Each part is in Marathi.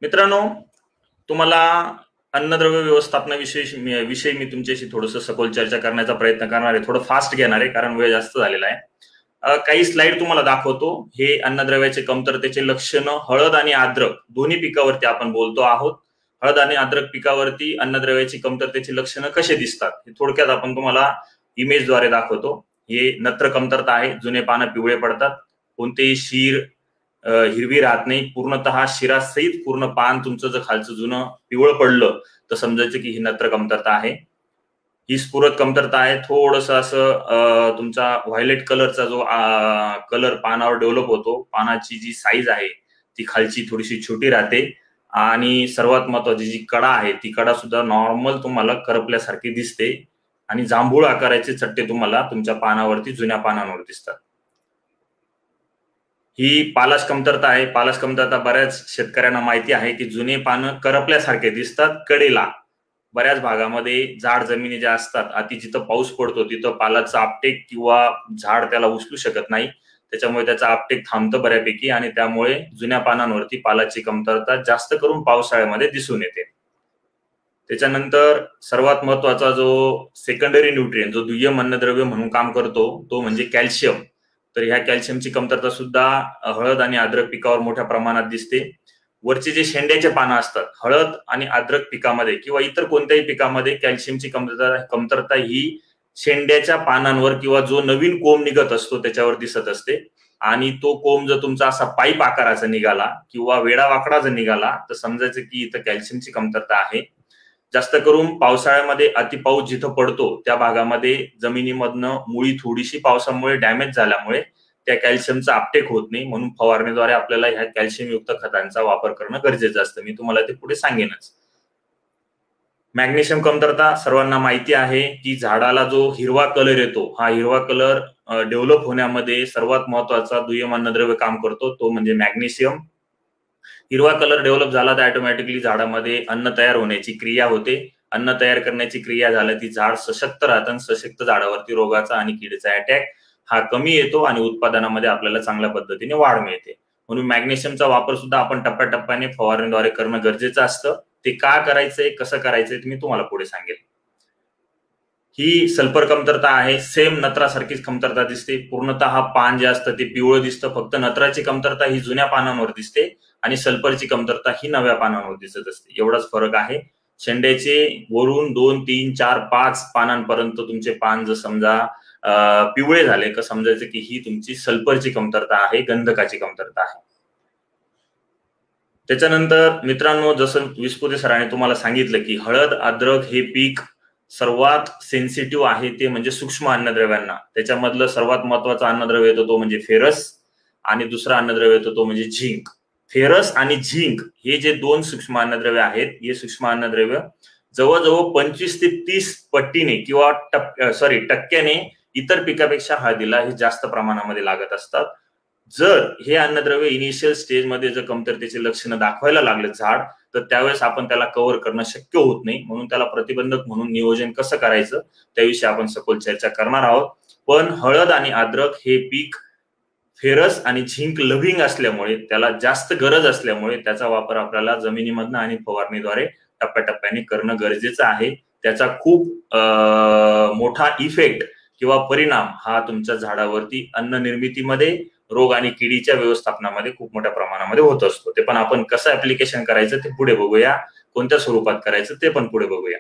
मित्रांनो, तुम्हाला अन्नद्रव्य व्यवस्थापनाविषयी मी तुमच्याशी थोडंसं सखोल चर्चा करण्याचा प्रयत्न करणार आहे. थोडं फास्ट घेणार आहे कारण वेळ जास्त झालेला आहे. काही स्लाइड तुम्हाला दाखवतो. हे अन्नद्रव्याचे कमतरतेचे लक्षण हळद आणि अद्रक दोन्ही पिकावरती आपण बोलतो आहोत. हळद आणि अद्रक पिकावरती अन्नद्रव्याची कमतरतेची लक्षणं कसे दिसतात हे थोडक्यात आपण तुम्हाला इमेजद्वारे दाखवतो. हे नत्र कमतरता आहे. जुने पानं पिवळे पडतात. कोणतेही शीर हिरवी राहत नाही. पूर्णतः शिरासहित पूर्ण पान तुमचं जर खालचं जुनं पिवळं पडलं तर समजायचं की ही नत्र कमतरता आहे. ही स्फुरत कमतरता आहे. थोडंसं असं तुमचा व्हायलेट कलरचा जो कलर पानावर डेव्हलप होतो, पानाची जी साईज आहे ती खालची थोडीशी छोटी राहते आणि सर्वात महत्वाची जी कडा आहे ती कडा सुद्धा नॉर्मल तुम्हाला करपल्यासारखी दिसते आणि जांभूळ आकाराचे चट्टे तुम्हाला तुमच्या पानावरती जुन्या पानांवर दिसतात. ही पालाश कमतरता आहे. पालाश कमतरता बऱ्याच शेतकऱ्यांना माहिती आहे की जुने पानं करपल्यासारखे दिसतात. कडेला बऱ्याच भागामध्ये झाड जमिनी ज्या असतात, अति जिथं पाऊस पडतो तिथं पालाचं आपटेक किंवा झाड त्याला उचलू शकत नाही, त्याच्यामुळे त्याचा आपटेक थांबतं बऱ्यापैकी आणि त्यामुळे जुन्या पानांवरती पालाची कमतरता जास्त करून पावसाळ्यामध्ये दिसून येते. त्याच्यानंतर सर्वात महत्वाचा जो सेकंडरी न्यूट्रिएंट, जो दुय्यम अन्नद्रव्य म्हणून काम करतो, तो म्हणजे कॅल्शियम. तर ह्या कॅल्शियमची कमतरता सुद्धा हळद आणि अद्रक पिकावर मोठ्या प्रमाणात दिसते. वरचे जे शेंड्याचे पानं असतात हळद आणि अद्रक पिकामध्ये किंवा इतर कोणत्याही पिकामध्ये कॅल्शियमची कमतरता ही शेंड्याच्या पानांवर किंवा जो नवीन कोंब निघत असतो त्याच्यावर दिसत असते. आणि तो कोंब जर तुमचा असा पाईप आकाराचा निघाला किंवा वेडावाकडा जर निघाला तर समजायचं की इथं कॅल्शियमची कमतरता आहे. जास्त करून पावसाळ्यामध्ये अति पाऊस जिथं पडतो त्या भागामध्ये जमिनीमधनं मुळी थोडीशी पावसामुळे डॅमेज झाल्यामुळे त्या कॅल्शियमचा आपटेक होत नाही, म्हणून फवारणीद्वारे आपल्याला ह्या कॅल्शियमयुक्त खतांचा वापर करणं गरजेचं असतं. मी तुम्हाला ते पुढे सांगेनच. मॅग्नेशियम कमतरता सर्वांना माहिती आहे की झाडाला जो हिरवा कलर येतो, हा हिरवा कलर डेव्हलप होण्यामध्ये सर्वात महत्वाचा दुय्यम अन्नद्रव्य काम करतो, तो म्हणजे मॅग्नेशियम. हिरवा कलर डेव्हलप झाला तर ऑटोमॅटिकली झाडामध्ये अन्न तयार होण्याची क्रिया होते. अन्न तयार करण्याची क्रिया झाली ती झाड सशक्त राहतं आणि सशक्त झाडावरती रोगाचा आणि किडीचा अटॅक हा कमी येतो आणि उत्पादनामध्ये आपल्याला चांगल्या पद्धतीने वाढ मिळते. म्हणून मॅग्नेशियमचा वापर सुद्धा आपण टप्प्याटप्प्याने फवारणीद्वारे करणं गरजेचं असतं. ते का करायचंय, कसं करायचंय ते मी तुम्हाला पुढे सांगेल. ही सल्फर कमतरता आहे. सेम नत्रासारखीच कमतरता दिसते. पूर्णतः पान जे असतं ते पिवळं दिसतं. फक्त नत्राची कमतरता ही जुन्या पानांवर दिसते आणि सल्फरची कमतरता ही नव्या पानांवर दिसत असते. एवढाच फरक आहे. शेंड्याचे वरून 2, 3, 4, 5 पानांपर्यंत तुमचे पान जर समजा पिवळे झाले तर समजायचं की ही तुमची सल्फरची कमतरता आहे, गंधकाची कमतरता आहे. त्याच्यानंतर मित्रांनो, जसं विस्फुते सरांनी तुम्हाला सांगितलं की हळद अद्रक हे पीक सर्वात सेन्सिटिव्ह आहे ते म्हणजे सूक्ष्म अन्नद्रव्यांना. त्याच्यामधलं सर्वात महत्वाचं अन्नद्रव्य येतो तो म्हणजे फेरस आणि दुसरा अन्नद्रव्य येतो तो म्हणजे झिंक. फेरस आणि झिंक हे जे दोन सूक्ष्म अन्नद्रव्य आहेत, हे सूक्ष्म अन्नद्रव्य जवळजवळ 25 ते 30 पट्टीने किंवा टक्क्याने इतर पिकापेक्षा हळदीला हे जास्त प्रमाणामध्ये लागत असतात. जर हे अन्नद्रव्य इनिशियल स्टेजमध्ये जर कमतरतेचे लक्षणं दाखवायला लागले झाड, तर त्यावेळेस आपण त्याला कव्हर करणं शक्य होत नाही. म्हणून त्याला प्रतिबंधक म्हणून नियोजन कसं करायचं त्याविषयी आपण सखोल चर्चा करणार आहोत. पण हळद आणि अद्रक हे पीक फेरस आणि झिंक लव्हिंग असल्यामुळे, त्याला जास्त गरज असल्यामुळे त्याचा वापर आपल्याला जमिनीमधनं आणि फवारणीद्वारे टप्प्याटप्प्याने करणं गरजेचं आहे. त्याचा खूप मोठा इफेक्ट किंवा परिणाम हा तुमच्या झाडावरती अन्न निर्मितीमध्ये, रोग आणि किडीच्या व्यवस्थापनामध्ये खूप मोठ्या प्रमाणामध्ये होत असतो. ते पण आपण कसं ऍप्लिकेशन करायचं ते पुढे बघूया, कोणत्या स्वरूपात करायचं ते पण पुढे बघूया.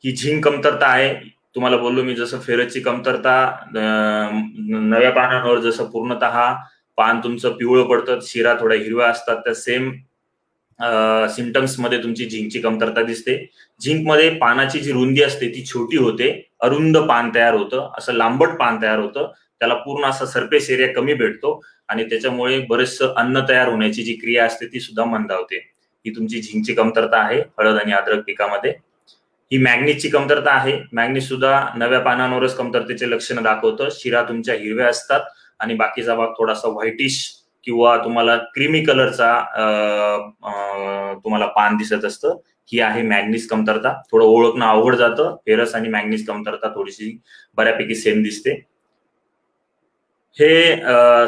ही झिंक कमतरता आहे. तुम्हाला बोललो मी जसं फेरसची कमतरता नव्या पानांवर जसं पूर्णतः पान तुमचं पिवळं पडतं, शिरा थोड्या हिरव्या असतात, त्या सेम सिम्पटम्स मध्ये तुमची झिंकची कमतरता दिसते. झिंक मध्ये पानाची जी रुंदी असते ती छोटी होते, अरुंद पान तयार होतं, असं लांबट पान तयार होतं, त्याला पूर्ण असा सरफेस एरिया कमी भेटतो आणि त्याच्यामुळे बरेचसं अन्न तयार होण्याची जी क्रिया असते ती सुद्धा मंदावते. ही तुमची झिंकची कमतरता आहे हळद आणि अद्रक पिकामध्ये. ही मॅग्नीजची कमतरता आहे. मॅग्नीज सुद्धा नव्या पानांवरच कमतरतेचे लक्षणं दाखवतं. शिरा तुमच्या हिरव्या असतात आणि बाकीचा भाग थोडासा व्हाईटिश किंवा तुम्हाला क्रीमी कलरचा तुम्हाला पान दिसत असतं. ही आहे मॅग्नीज कमतरता. थोडं ओळखणं अवघड जातं. फेरस आणि मॅग्नीज कमतरता थोडीशी बऱ्यापैकी सेम दिसते. हे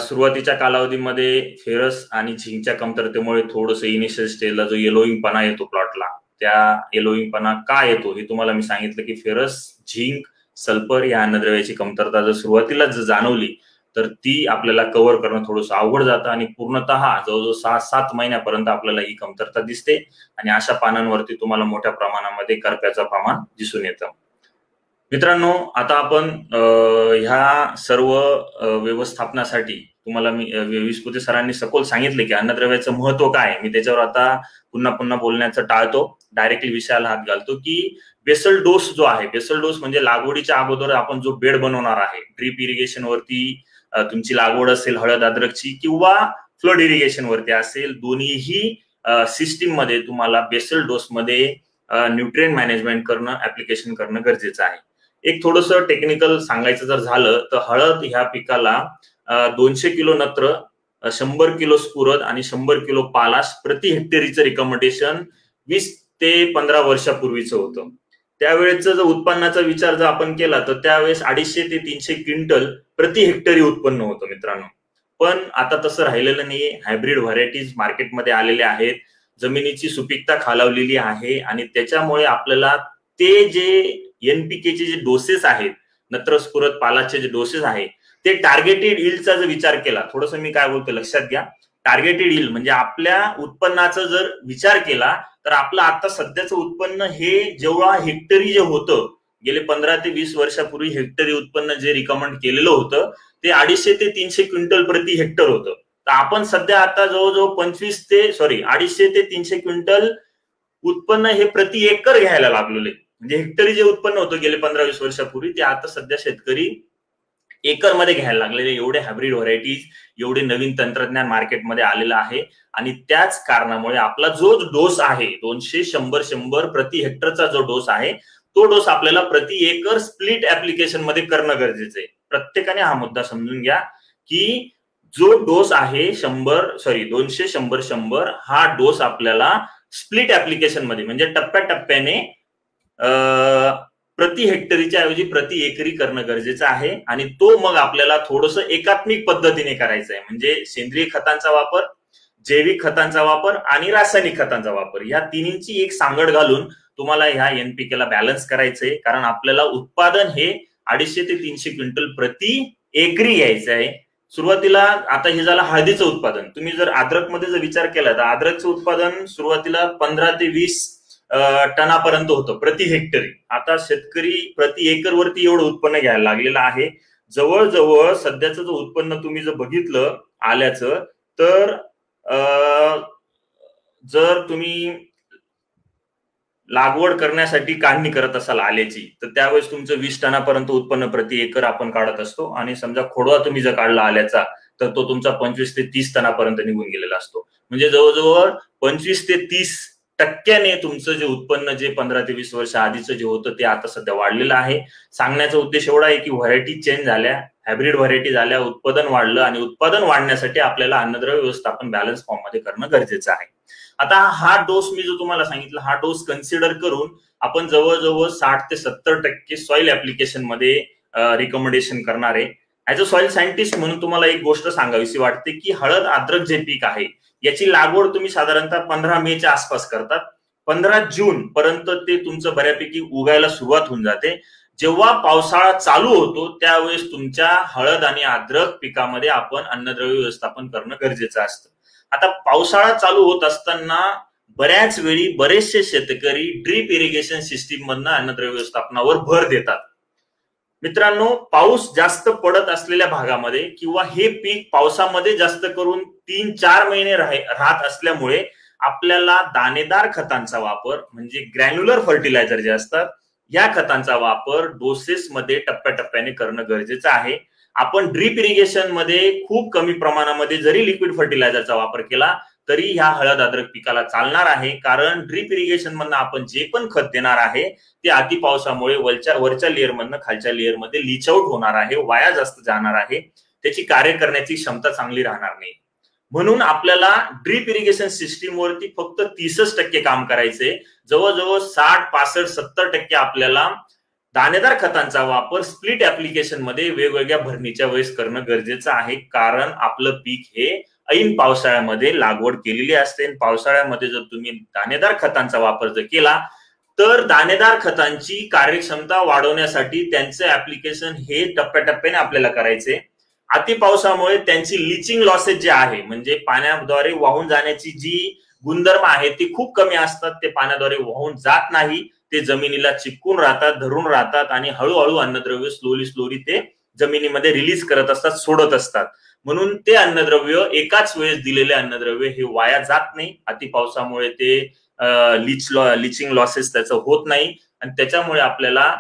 सुरुवातीच्या कालावधीमध्ये फेरस आणि झिंकच्या कमतरतेमुळे थोडंसं इनिशियल स्टेजला जो येलोईंगपणा येतो प्लॉटला, त्या येलोईंगपणा का येतो हे तुम्हाला मी सांगितलं की फेरस, झिंक, सल्फर या अन्नद्रव्याची कमतरता जर सुरुवातीला जाणवली तर ती आपल्याला कव्हर करणं थोडंसं अवघड जातं आणि पूर्णतः जवळजवळ 6-7 महिन्यापर्यंत आपल्याला ही कमतरता दिसते आणि अशा पानांवरती तुम्हाला मोठ्या प्रमाणामध्ये करप्याचं प्रमाण दिसून येतं. मित्रांनो, आता आपण ह्या सर्व व्यवस्थापनासाठी तुम्हाला मी विस्पुते सरांनी सखोल सांगितले की अन्नद्रव्याचं महत्व काय. मी त्याच्यावर आता पुन्हा पुन्हा बोलण्याचं टाळतो, डायरेक्टली विषयाला हात घालतो की बेसल डोस जो आहे, बेसल डोस म्हणजे लागवडीच्या अगोदर आपण जो बेड बनवणार आहे, ड्रीप इरिगेशन वरती तुमची लागवड असेल हळद अद्रकची किंवा फ्लड इरिगेशन वरती असेल, दोन्हीही सिस्टीम मध्ये तुम्हाला बेसल डोस मध्ये न्यूट्रिएंट मॅनेजमेंट करणं, ऍप्लिकेशन करणं गरजेचं आहे. एक थोडंसं टेक्निकल सांगायचं जर झालं तर हळद ह्या पिकाला 200 किलो नत्र, 100 किलो स्फुरद आणि 100 किलो पालाश प्रति हेक्टरीचं रिकमेंडेशन 20 ते 15 वर्षापूर्वीचं होतं. त्यावेळेचं जर उत्पन्नाचा विचार जर आपण केला तर त्यावेळेस 250 ते 300 क्विंटल प्रति हेक्टरी उत्पन्न होतं मित्रांनो. पण आता तसं राहिलेलं नाहीये. हायब्रिड व्हरायटीज मार्केटमध्ये आलेल्या आहेत, जमिनीची सुपीकता खालावलेली आहे आणि त्याच्यामुळे आपल्याला ते जे एनपीकेचे जे डोसेस आहेत, नत्र स्फुरद पालाचे जे डोसेस आहे, ते टार्गेटेड यील्डचा जर विचार केला, थोडंसं मी काय बोलतो लक्षात घ्या, टार्गेटेड यील्ड म्हणजे आपल्या उत्पन्नाचा जर विचार केला तर आपलं आता सध्याचं उत्पन्न हे जेव्हा हेक्टरी जे होतं, गेले 15 ते 20 वर्षापूर्वी हेक्टरी उत्पन्न जे रिकमेंड केलेलं होतं ते 250 ते 300 क्विंटल प्रति हेक्टर होतं. तर आपण सध्या आता जवळजवळ 250 ते 300 क्विंटल उत्पन्न हे प्रति एकर घ्यायला लागलेले. म्हणजे हेक्टरी जे उत्पन्न होतं गेले 15-20 वर्षापूर्वी ते आता सध्या शेतकरी एकर मध्ये घ्यायला लागलेले. एवढे हायब्रिड व्हरायटीज, एवढे नवीन तंत्रज्ञान मार्केटमध्ये आलेलं आहे आणि त्याच कारणामुळे आपला जो डोस आहे 200-100 प्रति हेक्टरचा जो डोस आहे तो डोस आपल्याला प्रति एकर स्प्लिट ऍप्लिकेशन मध्ये करणं गरजेचं आहे. प्रत्येकाने हा मुद्दा समजून घ्या की जो डोस आहे 200-100 हा डोस आपल्याला स्प्लिट ऍप्लिकेशन मध्ये म्हणजे टप्प्याटप्प्याने प्रति हेक्टरीच्या ऐवजी प्रति एकरी करणं गरजेचं आहे आणि तो मग आपल्याला थोडंसं एकात्मिक पद्धतीने करायचं आहे. म्हणजे सेंद्रिय खतांचा वापर, जैविक खतांचा वापर आणि रासायनिक खतांचा वापर या तिन्हींची एक सांगड घालून तुम्हाला ह्या एनपीकेला बॅलन्स करायचंय. कारण आपल्याला उत्पादन हे 250 ते 300 क्विंटल प्रति एकरी घ्यायचं आहे. सुरुवातीला आता हे झालं हळदीचं उत्पादन. तुम्ही जर अद्रक मध्ये जर विचार केला तर अद्रकचं उत्पादन सुरुवातीला 15 ते 20 टनापर्यंत होतं प्रति हेक्टरी. आता शेतकरी प्रति एकर वरती एवढं उत्पन्न घ्यायला लागलेलं आहे. जवळजवळ सध्याचं जो उत्पन्न तुम्ही जर बघितलं आल्याचं तर जर तुम्ही लागवड करण्यासाठी काढणी करत असाल आल्याची तर त्यावेळेस तुमचं 20 टनापर्यंत उत्पन्न प्रति एकर आपण काढत असतो आणि समजा खोडवा तुम्ही जर काढला आल्याचा तर तो तुमचा 25 ते 30 टनापर्यंत निघून गेलेला असतो. म्हणजे जवळजवळ 25 ते 30% तुमचं जे उत्पन्न जे 15 ते 20 वर्ष आधीचं जे होतं ते आता सध्या वाढलेलं आहे. सांगण्याचा उद्देश एवढा आहे की व्हरायटी चेंज झाल्या, हायब्रिड व्हरायटी झाल्या, उत्पादन वाढलं आणि उत्पादन वाढण्यासाठी आपल्याला अन्नद्रव्य व्यवस्थापन बॅलन्स फॉर्म मध्ये करणं गरजेचं आहे. आता हा डोस मी जो तुम्हाला सांगितला हा डोस कन्सिडर करून आपण जवळजवळ 60 ते 70% सॉइल ऍप्लिकेशन मध्ये रिकमेंडेशन करणार आहे. ऍज अ सॉइल सायंटिस्ट म्हणून तुम्हाला एक गोष्ट सांगावीशी वाटते की हळद अद्रक जे पीक आहे याची लागवड तुम्ही साधारणतः 15 मेच्या आसपास करतात. 15 जून पर्यंत ते तुमचं बऱ्यापैकी उगायला सुरुवात होऊन जाते. जेव्हा पावसाळा चालू होतो त्यावेळेस तुमच्या हळद आणि अद्रक पिकामध्ये आपण अन्नद्रव्य व्यवस्थापन करणं गरजेचं असतं. आता पावसाळा चालू होत असताना बऱ्याच वेळी बरेचसे शेतकरी ड्रीप इरिगेशन सिस्टीम मधनं अन्नद्रव्य व्यवस्थापनावर भर देतात. मित्रांनो, पाऊस जास्त पडत असलेल्या भागामध्ये किंवा हे पीक पावसामध्ये जास्त करून 3-4 महिने राहत असल्यामुळे आपल्याला दाणेदार खतांचा वापर म्हणजे ग्रॅन्युलर फर्टिलायझर जे असतात या खतांचा वापर डोसेस मध्ये टप्प्याटप्प्याने करणं गरजेचं आहे. आपण ड्रीप इरिगेशन मध्ये खूप कमी प्रमाणामध्ये जरी लिक्विड फर्टिलायझरचा वापर केला तरी ह्या हळद अद्रक पिकाला चालणार आहे. कारण ड्रीप इरिगेशन मधनं आपण जे पण खत देणार आहे ते अति पावसामुळे वरच्या लेअर मधनं खालच्या लेअर मध्ये लीच आउट होणार आहे, वाया जास्त जाणार आहे, त्याची कार्य करण्याची क्षमता चांगली राहणार नाही. म्हणून आपल्याला ड्रीप इरिगेशन सिस्टीम वरती फक्त 30% काम करायचंय. जवळजवळ 60, 65, 70% आपल्याला दाणेदार खतांचा वापर स्प्लिट ऍप्लिकेशन मध्ये वेगवेगळ्या भरणीच्या वेळेस करणं गरजेचं आहे, कारण आपलं पीक हे ऐन पावसाळ्यामध्ये लागवड केलेली असते. पावसाळ्यामध्ये जर तुम्ही दाणेदार खतांचा वापर जर केला तर दाणेदार खतांची कार्यक्षमता वाढवण्यासाठी त्यांचं ऍप्लिकेशन हे टप्प्याटप्प्याने आपल्याला करायचे. अति पावसामुळे त्यांची लिचिंग लॉसेस जे आहे, म्हणजे पाण्याद्वारे वाहून जाण्याची जी गुणधर्म आहे ती खूप कमी असतात. ते पाण्याद्वारे वाहून जात नाही, ते जमिनीला चिपकून राहतात, धरून राहतात आणि हळूहळू अन्नद्रव्य स्लोली ते जमिनीमध्ये रिलीज करत असतात, सोडत असतात. म्हणून ते अन्नद्रव्य एकाच वेळेस दिलेले अन्नद्रव्य हे वाया जात नाही. अति पावसामुळे ते लिचिंग लॉसेस त्याचं होत नाही आणि त्याच्यामुळे आपल्याला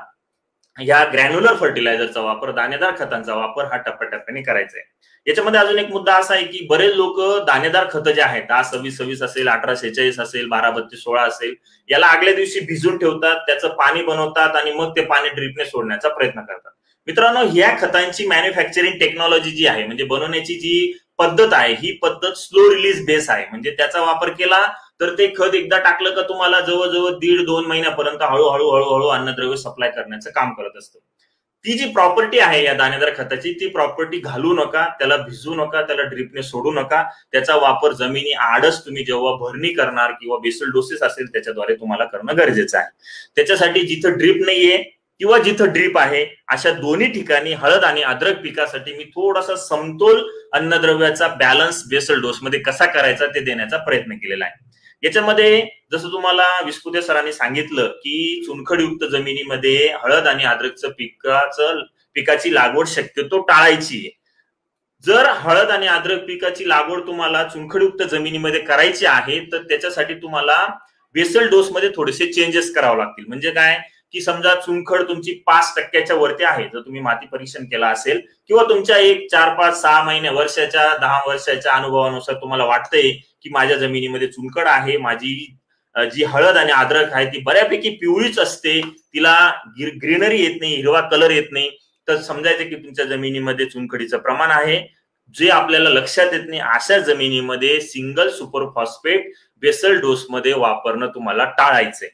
या ग्रॅन्युलर फर्टिलायझरचा वापर, दाणेदार खतांचा वापर हा टप्प्याटप्प्याने करायचा आहे. याच्यामध्ये अजून एक मुद्दा असा आहे की बरेच लोक दाणेदार खतं जे आहेत 10-26-26 असेल, 18-46 असेल, 12-32-16 असेल, याला आगल्या दिवशी भिजून ठेवतात, त्याचं पाणी बनवतात आणि मग ते पाणी ड्रिपने सोडण्याचा प्रयत्न करतात. मित्रांनो, ह्या खतांची मॅन्युफॅक्चरिंग टेक्नॉलॉजी जी आहे, म्हणजे बनवण्याची जी पद्धत आहे, ही पद्धत स्लो रिलीज बेस आहे. म्हणजे त्याचा वापर केला तर ते खत एकदा टाकलं का तुम्हाला जवळजवळ 1.5-2 महिन्यापर्यंत हळूहळू अन्नद्रव्य सप्लाय करण्याचं काम करत असतं. ती जी प्रॉपर्टी आहे या दाणेदार खताची, ती प्रॉपर्टी घालू नका, त्याला भिजू नका, त्याला ड्रिपने सोडू नका. त्याचा वापर जमिनी आडच तुम्ही जेव्हा भरणी करणार किंवा बेसल डोसेस असेल त्याच्याद्वारे तुम्हाला करणं गरजेचं आहे. त्याच्यासाठी जिथं ड्रिप नाहीये किंवा जिथं ड्रिप आहे अशा दोन्ही ठिकाणी हळद आणि अद्रक पिकासाठी मी थोडासा समतोल अन्नद्रव्याचा बॅलन्स बेसल डोस मध्ये कसा करायचा ते देण्याचा प्रयत्न केलेला आहे. याच्यामध्ये जसं तुम्हाला विस्पुते सरांनी सांगितलं की चुनखडयुक्त जमिनीमध्ये हळद आणि अद्रकचं पिकाची लागवड शक्यतो टाळायची आहे. जर हळद आणि अद्रक पिकाची लागवड तुम्हाला चुनखडयुक्त जमिनीमध्ये करायची आहे तर त्याच्यासाठी तुम्हाला बेसल डोस मध्ये थोडेसे चेंजेस करावे लागतील. म्हणजे काय की समजा चुनखड तुमची 5% वरती आहे, जर तुम्ही माती परीक्षण केला असेल किंवा तुमच्या 1, 4, 5, 6 महिन्या वर्षाच्या 10 वर्षाच्या अनुभवानुसार तुम्हाला वाटतंय की माझ्या जमिनीमध्ये चुनखड आहे, माझी जी हळद आणि अद्रक आहे ती बऱ्यापैकी पिवळीच असते, तिला ग्रीनरी येत नाही, हिरवा कलर येत नाही, तर समजायचं की तुमच्या जमिनीमध्ये चुनखडीचं प्रमाण आहे. जे आपल्याला लक्षात येत नाही अशा जमिनीमध्ये single super phosphate basal dose मध्ये वापरणं तुम्हाला टाळायचंय.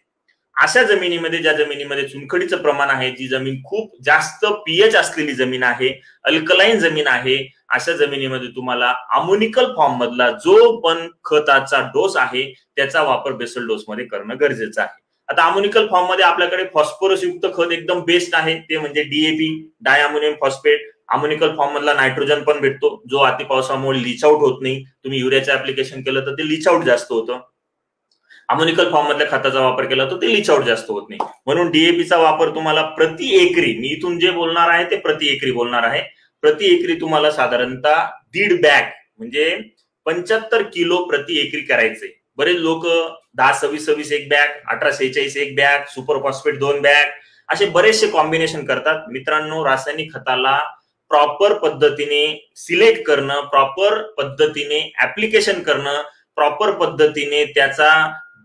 अशा जमिनीमध्ये, ज्या जमिनीमध्ये चुनखडीचं प्रमाण आहे, जी जमीन खूप जास्त पीएच असलेली जमीन आहे, अल्कलाईन जमीन आहे, अशा जमिनीमध्ये तुम्हाला अमोनिकल फॉर्म मधला जो पण खताचा डोस आहे त्याचा वापर बेसल डोस मध्ये करणं गरजेचं आहे. आता अमोनिकल फॉर्म मध्ये आपल्याकडे फॉस्फरस युक्त खत एकदम बेस्ट आहे, ते म्हणजे डीएपी, डाय अमोनियम फॉस्फेट. अमोनिकल फॉर्म मधला नायट्रोजन पण भेटतो, जो अति पावसामुळे लीच आउट होत नाही. तुम्ही युरियाचं ऍप्लिकेशन केलं तर ते लीच आउट जास्त होतं. अमोनिकल फॉर्म मधल्या खताचा वापर केला तर ते लीच आउट जास्त होत नाही. म्हणून डीएपीचा वापर तुम्हाला प्रति एकरी, मी इथून जे बोलणार आहे ते प्रति एकरी बोलणार आहे, प्रति एकरी तुम्हाला साधारणतः 1.5 बॅग म्हणजे 75 किलो प्रति एकरी करायचे. बरेच लोक 10-26-26 एक बॅग, 18-46 एक बॅग, सुपर फॉस्फेट 2 बॅग असे बरेचसे कॉम्बिनेशन करतात. मित्रांनो, रासायनिक खताला प्रॉपर पद्धतीने सिलेक्ट करणं, प्रॉपर पद्धतीने ऍप्लिकेशन करणं, प्रॉपर पद्धतीने त्याचा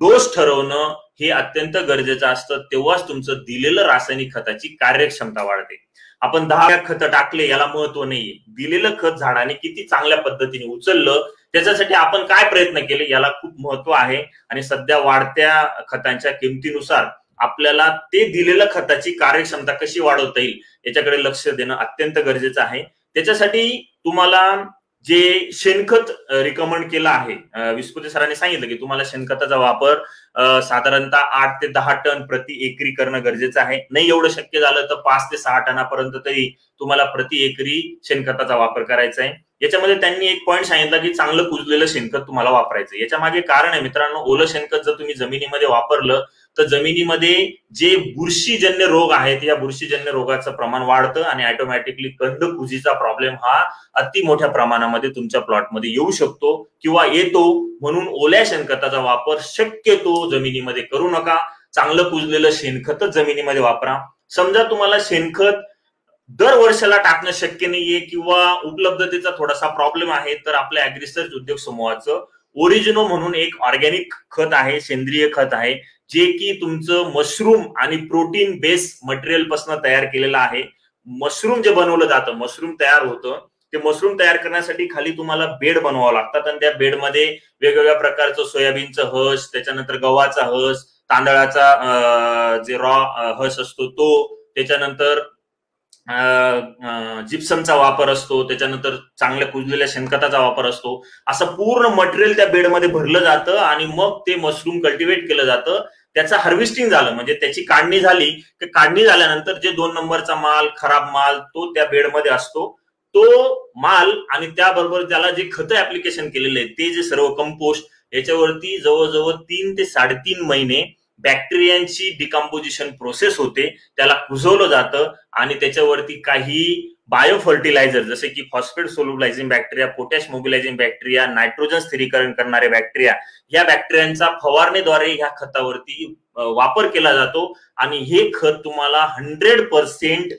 डोस ठरवणं हे अत्यंत गरजेचं असतं. तेव्हाच तुमचं दिलेलं रासायनिक खताची कार्यक्षमता वाढते. आपण 10 खत टाकले याला महत्व नाहीये, दिलेलं खत झाडाने किती चांगल्या पद्धतीने उचललं त्याच्यासाठी आपण काय प्रयत्न केले याला खूप महत्व आहे. आणि सध्या वाढत्या खतांच्या किमतीनुसार आपल्याला ते दिलेलं खताची कार्यक्षमता कशी वाढवता येईल याच्याकडे लक्ष देणं अत्यंत गरजेचं आहे. त्याच्यासाठी तुम्हाला जे शेणखत रिकमेंड केलं आहे, विस्पुते सरांनी सांगितलं की तुम्हाला शेणखताचा वापर साधारणतः 8 ते 10 टन प्रति एकरी करणं गरजेचं आहे. नाही एवढं शक्य झालं तर 5 ते 6 टनापर्यंत तरी तुम्हाला प्रति एकरी शेणखताचा वापर करायचा आहे. याच्यामध्ये त्यांनी एक पॉईंट सांगितला की चांगलं कुजलेलं शेणखत तुम्हाला वापरायचं. याच्या मागे कारण आहे मित्रांनो, ओलं शेणखत जर तुम्ही जमिनीमध्ये वापरलं तर जमिनीमध्ये जे बुरशीजन्य रोग आहेत या बुरशीजन्य रोगाचं प्रमाण वाढतं आणि ऑटोमॅटिकली कंद कुजीचा प्रॉब्लेम हा अति मोठ्या प्रमाणामध्ये तुमच्या प्लॉटमध्ये येऊ शकतो किंवा येतो. म्हणून ओल्या शेणखताचा वापर शक्यतो जमिनीमध्ये करू नका. चांगलं कुजलेलं शेणखतच जमिनीमध्ये वापरा. समजा तुम्हाला शेणखत दर वर्षाला टाकणं शक्य नाहीये किंवा उपलब्धतेचा थोडासा प्रॉब्लेम आहे तर आपल्या ऍग्रिसर्च उद्योग समूहाचं ओरिजिनो म्हणून एक ऑर्गॅनिक खत आहे, सेंद्रिय खत आहे, जे की तुमचं मशरूम आणि प्रोटीन बेस मटेरियल पासून तयार केलेलं आहे. मशरूम जे बनवलं जातं, मशरूम तयार होतं, ते मशरूम तयार करण्यासाठी खाली तुम्हाला बेड बनवावं लागतात आणि त्या बेडमध्ये वेगवेगळ्या प्रकारचं सोयाबीनचं हस, त्याच्यानंतर गव्हाचा हस, तांदळाचा जे रॉ हस असतो तो, त्याच्यानंतर जिप्समचा वापर असतो, त्याच्यानंतर चांगल्या कुजलेल्या शेणखताचा वापर असतो. असं पूर्ण मटेरियल त्या बेडमध्ये भरलं जातं आणि मग ते मशरूम कल्टिवेट केलं जातं. त्याचं हार्वेस्टिंग झालं म्हणजे त्याची काढणी झाली की काढणी झाल्यानंतर जे 2 नंबरचा माल, खराब माल तो त्या बेडमध्ये असतो. तो माल आणि त्याबरोबर त्याला जे खतं ऍप्लिकेशन केलेले आहे ते जे सर्व कंपोस्ट याच्यावरती जवळजवळ 3 ते 3.5 महिने बॅक्टेरियांची डिकम्पोजिशन प्रोसेस होते, त्याला कुजवलं जातं आणि त्याच्यावरती काही बायो फर्टिलायझर जसे की phosphate solubilising bacteria, potash mobilising bacteria, nitrogen स्थिरीकरण करणारे बॅक्टेरिया, या बॅक्टेरियांचा फवारणीद्वारे ह्या खतावरती वापर केला जातो आणि हे खत तुम्हाला 100%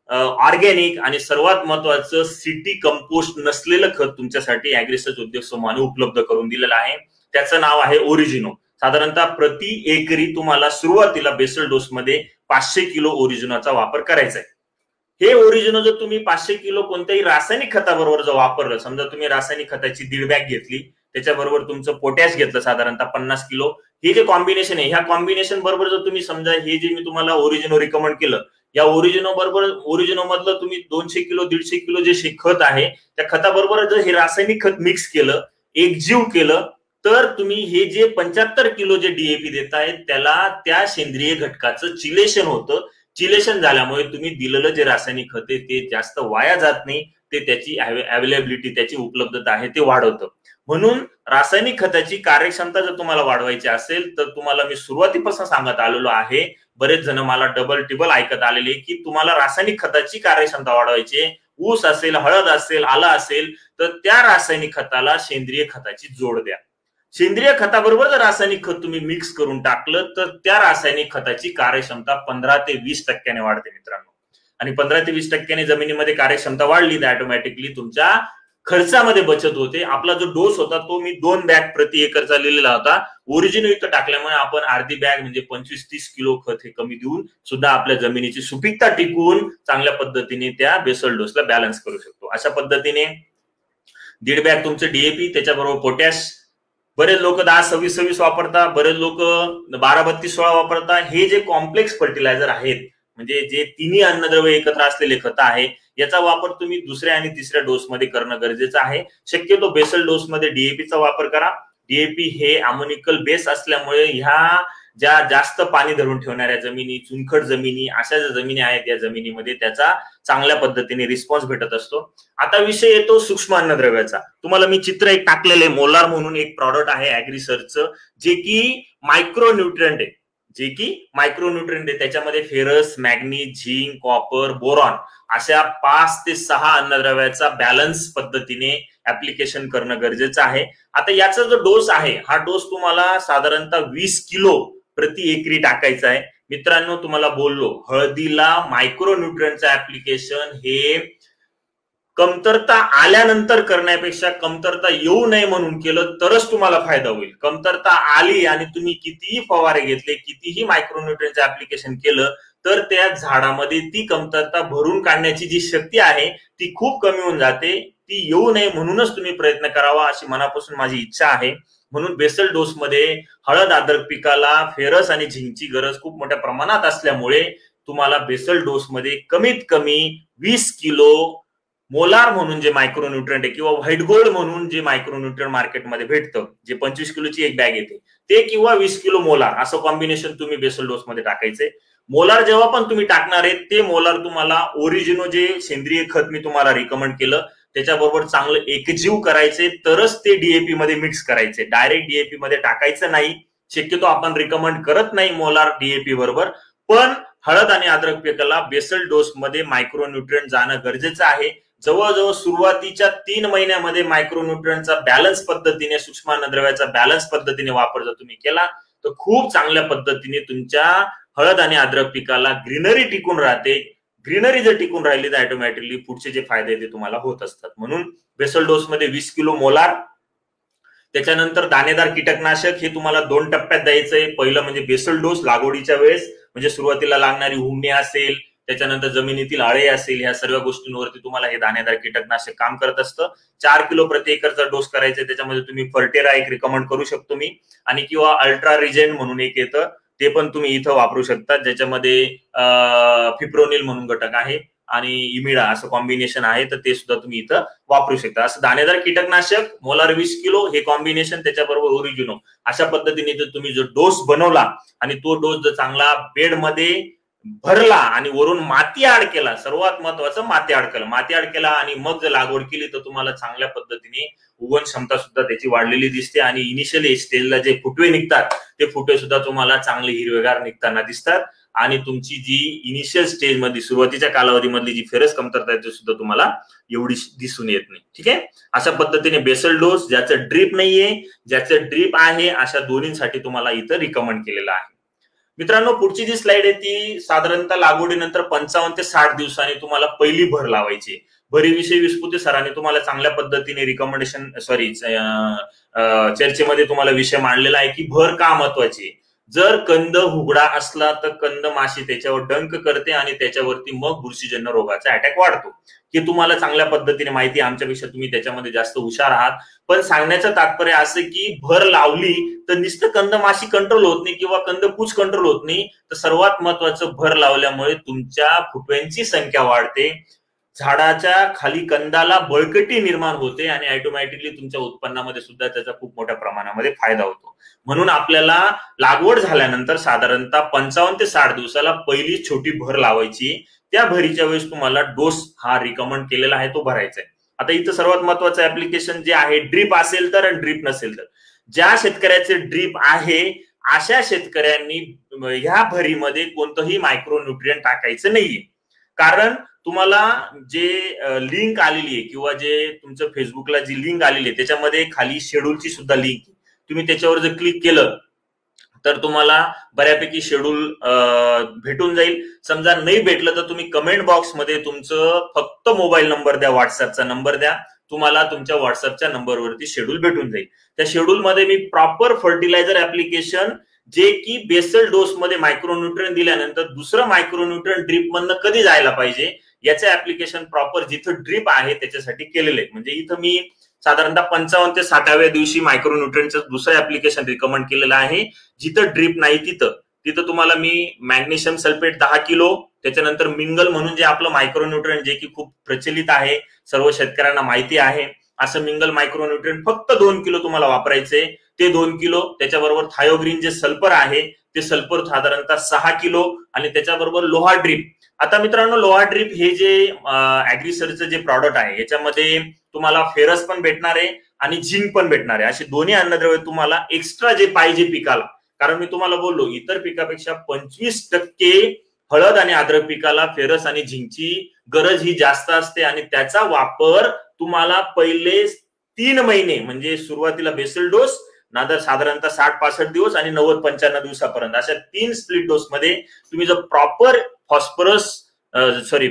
ऑर्गॅनिक आणि सर्वात महत्वाचं सिटी कंपोस्ट नसलेलं खत तुमच्यासाठी ऍग्रिसर्च उद्योग समूहाने उपलब्ध करून दिलेलं आहे. त्याचं नाव आहे ओरिजिनो. साधारणतः प्रति एकरी तुम्हाला सुरुवातीला बेसल डोस मध्ये 500 किलो ओरिजिनोचा वापर करायचा आहे. हे ओरिजिनो जर तुम्ही 500 किलो कोणत्याही रासायनिक खताबरोबर जर वापरलं, समजा तुम्ही रासायनिक खताची 1.5 बॅग घेतली, त्याच्याबरोबर तुमचं पोटॅश घेतलं साधारणतः 50 किलो, हे जे कॉम्बिनेशन आहे ह्या कॉम्बिनेशन बरोबर जर तुम्ही समजा हे जे मी तुम्हाला ओरिजिनो रिकमेंड केलं, या ओरिजिनो बरोबर ओरिजिनो मधलं तुम्ही 200 किलो 150 किलो जे खत आहे त्या खताबरोबर जर हे रासायनिक खत मिक्स केलं, एकजीव केलं, तर तुम्ही हे जे 75 किलो जे डीएपी देताय त्याला त्या सेंद्रिय घटकाचं चिलेशन होतं. चिलेशन झाल्यामुळे तुम्ही दिलेलं जे रासायनिक खत आहे ते जास्त वाया जात नाही, ते त्याची अवेलेबिलिटी त्याची उपलब्धता आहे ते वाढवतं. म्हणून रासायनिक खताची कार्यक्षमता जर तुम्हाला वाढवायची असेल तर तुम्हाला मी सुरुवातीपासून सांगत आलेलो आहे, बरेच जण मला डबल टिबल ऐकत आलेले की तुम्हाला रासायनिक खताची कार्यक्षमता वाढवायची, ऊस असेल, हळद असेल, आलं असेल तर त्या रासायनिक खताला सेंद्रिय खताची जोड द्या. सेंद्रिय खताबरोबर जर रासायनिक खत तुम्ही मिक्स करून टाकलं तर त्या रासायनिक खताची कार्यक्षमता 15 ते 20% वाढते मित्रांनो. आणि 15 ते 20% जमिनीमध्ये कार्यक्षमता वाढली तर ऑटोमॅटिकली तुमच्या खर्चामध्ये बचत होते. आपला जो डोस होता तो मी 2 बॅग प्रति एकरचा लिहिलेला होता. ओरिजिनो युक्त टाकल्यामुळे आपण अर्धी बॅग म्हणजे 25-30 किलो खत हे कमी देऊन सुद्धा आपल्या जमिनीची सुपीकता टिकवून चांगल्या पद्धतीने त्या बेसल डोसला बॅलन्स करू शकतो. अशा पद्धतीने 1.5 बॅग तुमचं डीएपी, त्याच्याबरोबर पोटॅश, बरेच लोक 10-26-26 वापरतात, बरेच लोक 12-32-16 वापरतात. हे जे कॉम्प्लेक्स फर्टिलायझर आहेत म्हणजे जे तिन्ही अन्नद्रव्य एकत्र असलेले खत आहे याचा वापर तुम्ही दुसऱ्या आणि तिसऱ्या डोस मध्ये करणं गरजेचं आहे. शक्यतो बेसल डोस मध्ये डीएपीचा वापर करा. डीएपी हे अमोनिकल बेस असल्यामुळे ह्या ज्या जास्त पाणी धरून ठेवणाऱ्या जमिनी, चुनखड जमिनी, अशा ज्या जमिनी आहेत या जमिनीमध्ये त्याचा चांगल्या पद्धतीने रिस्पॉन्स भेटत असतो. आता विषय येतो सूक्ष्म अन्नद्रव्याचा. तुम्हाला मी चित्र एक टाकलेले, मोलार म्हणून एक प्रॉडक्ट आहे ऍग्रिसर्चचं जे की मायक्रोन्यूट्रिएंट आहे, त्याच्यामध्ये ferrous, manganese, zinc, copper, boron अशा 5 ते 6 अन्नद्रव्याचा बॅलन्स पद्धतीने ऍप्लिकेशन करणं गरजेचं आहे. आता याचा जो डोस आहे हा डोस तुम्हाला साधारणतः 20 किलो प्रति एकरी टाकायचा आहे. मित्रांनो तुम्हाला बोललो हळदीला मायक्रोन्यूट्रिएंटचं ऍप्लिकेशन हे कमतरता आल्यानंतर करण्यापेक्षा कमतरता येऊ नये म्हणून केलं तरच तुम्हाला फायदा होईल. कमतरता आली आणि तुम्ही कितीही फवारे घेतले, कितीही मायक्रोन्यूट्रिएंटचं ऍप्लिकेशन केलं तर त्या झाडामध्ये ती कमतरता भरून काढण्याची जी शक्ती आहे ती खूप कमी होऊन जाते. ती येऊ नये म्हणूनच तुम्ही प्रयत्न करावा अशी मनापासून माझी इच्छा आहे. म्हणून बेसल डोस मध्ये हळद अद्रक पिकाला फेरस आणि झिंकची गरज खूप मोठ्या प्रमाणात असल्यामुळे तुम्हाला बेसल डोस मध्ये कमीत कमी 20 किलो मोलार म्हणून जे मायक्रोन्यूट्रिएंट आहे किंवा व्हाईट गोल्ड म्हणून जे मायक्रोन्यूट्रिएंट मार्केटमध्ये भेटतं, जे 25 किलोची एक बॅग येते ते, किंवा 20 किलो मोलार असं कॉम्बिनेशन तुम्ही बेसल डोस मध्ये टाकायचंय. मोलार जेव्हा पण तुम्ही टाकणार आहे ते मोलार तुम्हाला ओरिजिनो जे सेंद्रिय खत मी तुम्हाला रिकमेंड केलं त्याच्याबरोबर चांगलं एकजीव करायचे, तरच ते डीएपी मध्ये मिक्स करायचे. डायरेक्ट डीएपी मध्ये टाकायचं नाही. शक्यतो आपण रिकमेंड करत नाही मोलार डीएपी बरोबर, पण हळद आणि अद्रक पिकाला बेसल डोस मध्ये मायक्रोन्यूट्रिएंट जाणं गरजेचं आहे. जवळजवळ सुरुवातीच्या 3 महिन्यामध्ये मायक्रोन्यूट्रिएंटचा बॅलन्स पद्धतीने, सूक्ष्म अन्नद्रव्याचा बॅलन्स पद्धतीने वापर जर तुम्ही केला तर खूप चांगल्या पद्धतीने तुमच्या हळद आणि अद्रक पिकाला ग्रीनरी टिकून राहते. ग्रीनरी जर टिकून राहिली तर ऑटोमॅटिकली पुढचे जे फायदे ते तुम्हाला होत असतात. म्हणून बेसल डोस मध्ये 20 किलो मोलार, त्याच्यानंतर दाणेदार कीटकनाशक हे तुम्हाला 2 टप्प्यात द्यायचंय. पहिलं म्हणजे बेसल डोस लागवडीच्या वेळेस, म्हणजे सुरुवातीला लागणारी हुमणी असेल, त्याच्यानंतर जमिनीतील आळे असेल, ह्या सर्व गोष्टींवरती तुम्हाला हे दाणेदार कीटकनाशक काम करत असतं. 4 किलो प्रति एकरचा डोस करायचा. त्याच्यामध्ये तुम्ही फर्टेरा एक रिकमेंड करू शकतो मी, आणि किंवा अल्ट्रा रिजेंट म्हणून एक येतं ते पण तुम्ही इथं वापरू शकता, ज्याच्यामध्ये फिप्रोनिल म्हणून घटक आहे आणि इमिडा असं कॉम्बिनेशन आहे, तर ते सुद्धा तुम्ही इथं वापरू शकता. असं दाणेदार कीटकनाशक मोलार 20 किलो हे कॉम्बिनेशन, त्याच्याबरोबर ओरिजिनो, अशा पद्धतीने जर तुम्ही जो डोस बनवला आणि तो डोस जर चांगला बेडमध्ये भरला आणि वरून माती ऍड केला, सर्वात महत्वाचं माती ऍड केला आणि मग जर लागवड केली तर तुम्हाला चांगल्या पद्धतीने उगवण क्षमता सुद्धा त्याची वाढलेली दिसते आणि इनिशियली स्टेजला जे फुटवे निघतात ते फुटवे सुद्धा तुम्हाला चांगले हिरवेगार निघताना दिसतात आणि तुमची जी इनिशियल स्टेज मध्ये सुरुवातीच्या कालावधीमधली जी फेरस कमतरता आहे ते सुद्धा तुम्हाला एवढी दिसून येत नाही. ठीक आहे, अशा पद्धतीने बेसल डोस, ज्याचं ड्रीप नाहीये, ज्याचं ड्रीप आहे, अशा दोन्हींसाठी तुम्हाला इथं रिकमेंड केलेलं आहे. मित्रांनो, पुढची जी स्लाइड आहे ती साधारणतः लागवडीनंतर 55 ते 60 दिवसांनी तुम्हाला पहिली भर लावायची. भरीविषयी विस्पुते सरांनी तुम्हाला चांगल्या पद्धतीने रिकमेंडेशन चर्चेमध्ये तुम्हाला विषय मांडलेला आहे की भर का महत्वाची. जर कंद हुगडा असला तर कंद माशी त्याच्यावर डंक करते आणि त्याच्यावरती मग बुरशीजन्य रोगाचा अटॅक वाढतो. हे तुम्हाला चांगल्या पद्धतीने माहिती, आमच्यापेक्षा तुम्ही त्याच्यामध्ये जास्त हुशार आहात. पण सांगण्याचं तात्पर्य असं की भर लावली तर नुसतं कंद माशी कंट्रोल होत नाही किंवा कंद पूच कंट्रोल होत नाही, तर सर्वात महत्वाचं भर लावल्यामुळे तुमच्या फुटव्यांची संख्या वाढते, झाडाच्या खाली कंदाला बळकटी निर्माण होते आणि ऑटोमॅटिकली तुमच्या उत्पन्नामध्ये सुद्धा त्याचा खूप मोठ्या प्रमाणामध्ये फायदा होतो. म्हणून आपल्याला लागवड झाल्यानंतर साधारणतः 55 ते 60 दिवसाला पहिली छोटी भर लावायची. त्या भरीच्या वेळेस तुम्हाला डोस हा रिकमेंड केलेला आहे तो भरायचा आहे. आता इथं सर्वात महत्वाचं ऍप्लिकेशन जे आहे, ड्रीप असेल तर आणि ड्रीप नसेल तर. ज्या शेतकऱ्याचे ड्रीप आहे अशा शेतकऱ्यांनी ह्या भरीमध्ये कोणतंही मायक्रोन्यूट्रिएंट टाकायचं नाहीये. कारण तुम्हाला जे लिंक आलेली आहे किंवा जे तुमचं फेसबुकला जी लिंक आलेली आहे त्याच्यामध्ये खाली शेड्यूलची सुद्धा लिंक, तुम्ही त्याच्यावर जर क्लिक केलं तर तुम्हाला बऱ्यापैकी शेड्यूल भेटून जाईल. समजा नाही भेटलं तर तुम्ही कमेंट बॉक्समध्ये तुमचं फक्त मोबाईल नंबर द्या, व्हॉट्सअपचा नंबर द्या, तुम्हाला तुमच्या व्हॉट्सअपच्या नंबरवरती शेड्यूल भेटून जाईल. त्या शेड्यूलमध्ये मी प्रॉपर फर्टिलायझर ऍप्लिकेशन, जे की बेसल डोस मध्ये मायक्रोन्यूट्रिएंट दिल्यानंतर दुसरं मायक्रोन्यूट्रिएंट ड्रीप मधनं कधी जायला पाहिजे याचं ऍप्लिकेशन प्रॉपर जिथं ड्रीप आहे त्याच्यासाठी केलेलं आहे. म्हणजे इथं मी साधारणतः 55 ते 60व्या दिवशी मायक्रोन्यूट्रिएंटचं दुसरं ऍप्लिकेशन रिकमेंड केलेलं आहे. जिथं ड्रीप नाही तिथं तुम्हाला मी मॅग्नेशियम सल्फेट 10 किलो, त्याच्यानंतर मिंगल म्हणून जे आपलं मायक्रोन्यूट्रिएंट जे की खूप प्रचलित आहे, सर्व शेतकऱ्यांना माहिती आहे, असं मिंगल मायक्रोन्यूट्रिएंट फक्त 2 किलो तुम्हाला वापरायचे. ते 2 किलो, त्याच्याबरोबर थायोग्रीन जे सल्फर आहे ते सल्फर साधारणतः 6 किलो आणि त्याच्याबरोबर लोहा ड्रीप. आता मित्रांनो, लोहा ड्रीप हे जे ऍग्रिसर्चचं जे प्रॉडक्ट आहे याच्यामध्ये तुम्हाला फेरस पण भेटणार आहे आणि झिंक पण भेटणार आहे. असे दोन्ही अन्नद्रव्य तुम्हाला एक्स्ट्रा जे पाहिजे पिकाला, कारण मी तुम्हाला बोललो इतर पिकापेक्षा 25% हळद आणि अद्रक पिकाला फेरस आणि झिंकची गरज ही जास्त असते आणि त्याचा वापर तुम्हाला पहिले 3 महिने म्हणजे सुरुवातीला बेसल डोस, नंतर साधारणतः 60-65 दिवस आणि 90-95 दिवसापर्यंत अशा 3 स्प्लिट डोस मध्ये तुम्ही जर प्रॉपर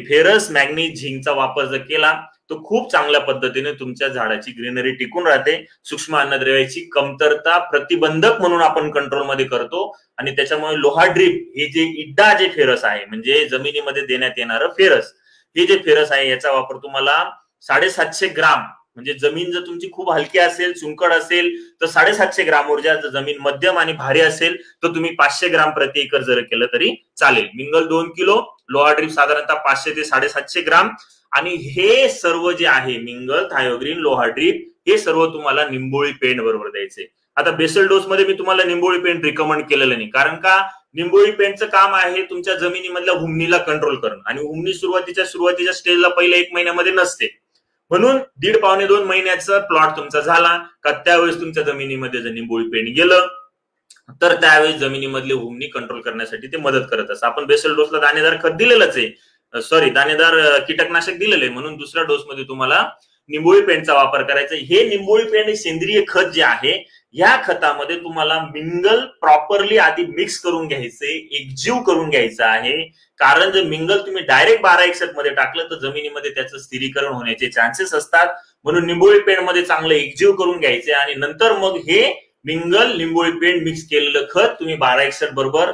फेरस मॅग्नीज झिंकचा वापर जर केला तर खूप चांगल्या पद्धतीने तुमच्या झाडाची ग्रीनरी टिकून राहते. सूक्ष्म अन्नद्रव्याची कमतरता प्रतिबंधक म्हणून आपण कंट्रोलमध्ये करतो आणि त्याच्यामुळे लोहा ड्रीप हे जे इड्डा जे फेरस आहे, म्हणजे जमिनीमध्ये देण्यात येणारं फेरस, हे जे फेरस आहे याचा वापर तुम्हाला 750 ग्राम, म्हणजे जमीन जर तुमची खूप हलकी असेल, चुनकड असेल तर 750 ग्राम ऊर्जा, जर जमीन मध्यम आणि भारी असेल तर तुम्ही 500 ग्राम प्रति एकर जर केलं तरी चालेल. मिंगल 2 किलो, लोहा ड्रीप साधारणतः 500 ते 750 ग्राम आणि हे सर्व जे आहे मिंगल, थायोग्रीन, लोहा ड्रीप हे सर्व तुम्हाला निंबोळी पेंट बरोबर द्यायचे. आता बेसल डोस मध्ये मी तुम्हाला निंबोळी पेंट रिकमेंड केलेलं नाही, कारण का निंबोळी पेंटचं काम आहे तुमच्या जमिनीमधल्या हुमणीला कंट्रोल करणं आणि हुमणी सुरुवातीच्या स्टेजला पहिल्या 1 महिन्यामध्ये नसते. म्हणून 1.5-2 महिन्याचा प्लॉट तुमचा झाला का त्यावेळेस तुमच्या जमिनीमध्ये जर निंबोळी पेंट गेलं तर त्यावेळेस जमिनीमधली हुमणी कंट्रोल करण्यासाठी ते मदत करत असतं. आपण बेसल डोसला दाणेदार खत दिलेलंच आहे, दाणेदार कीटकनाशक दिलेलं आहे, म्हणून दुसऱ्या डोस मध्ये तुम्हाला निंबोळी पेंटचा वापर करायचा. हे निंबोळी पेंट सेंद्रिय खत जे आहे, या खतामध्ये तुम्हाला मिंगल प्रॉपरली आधी मिक्स करून घ्यायचे, एकजीव करून घ्यायचं आहे. कारण जर मिंगल तुम्ही डायरेक्ट 12 मध्ये टाकलं तर जमिनीमध्ये त्याचं स्थिरीकरण होण्याचे चान्सेस असतात. म्हणून निंबोळी पेंट मध्ये चांगलं एकजीव करून घ्यायचे आणि नंतर मग हे मिंगल निंबोळी पेंट मिक्स केलेलं खत तुम्ही 12 बरोबर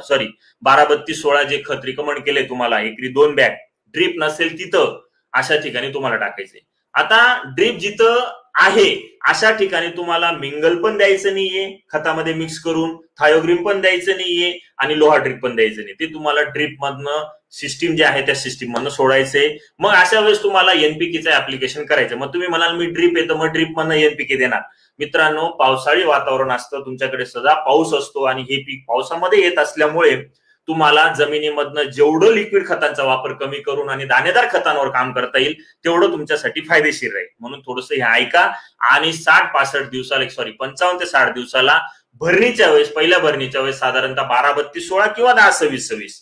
12-32-16 जे खत रिकमेंड केले तुम्हाला, एकरी 2 बॅग, ड्रीप नसेल तिथं अशा ठिकाणी तुम्हाला टाकायचे. आता ड्रीप जिथं आहे अशा ठिकाणी तुम्हाला मिंगल पण द्यायचं नाहीये खतामध्ये मिक्स करून, थायोग्रीन पण द्यायचं नाहीये आणि लोहा ड्रिप पण द्यायचं नाही. ते तुम्हाला ड्रिप मधनं सिस्टीम जे आहे त्या सिस्टीम मधनं सोडायचंय. मग अशा वेळेस तुम्हाला एनपीकेचं ऍप्लिकेशन करायचं. मग तुम्ही म्हणाल मी ड्रिप येतं, मग ड्रिप मधनं एनपीके देणार. मित्रांनो, पावसाळी वातावरण असतं, तुमच्याकडे सदा पाऊस असतो आणि हे पीक पावसामध्ये येत असल्यामुळे तुम्हाला जमिनीमधनं जेवढं लिक्विड खतांचा वापर कमी करून आणि दाणेदार खतांवर काम करता येईल तेवढं तुमच्यासाठी फायदेशीर राहील. म्हणून थोडंसं हे ऐका आणि 60-65 दिवसाला 55 ते 60 दिवसाला भरणीच्या वेळेस, पहिल्या भरणीच्या वेळेस साधारणतः 12-32-16 किंवा 10-26-26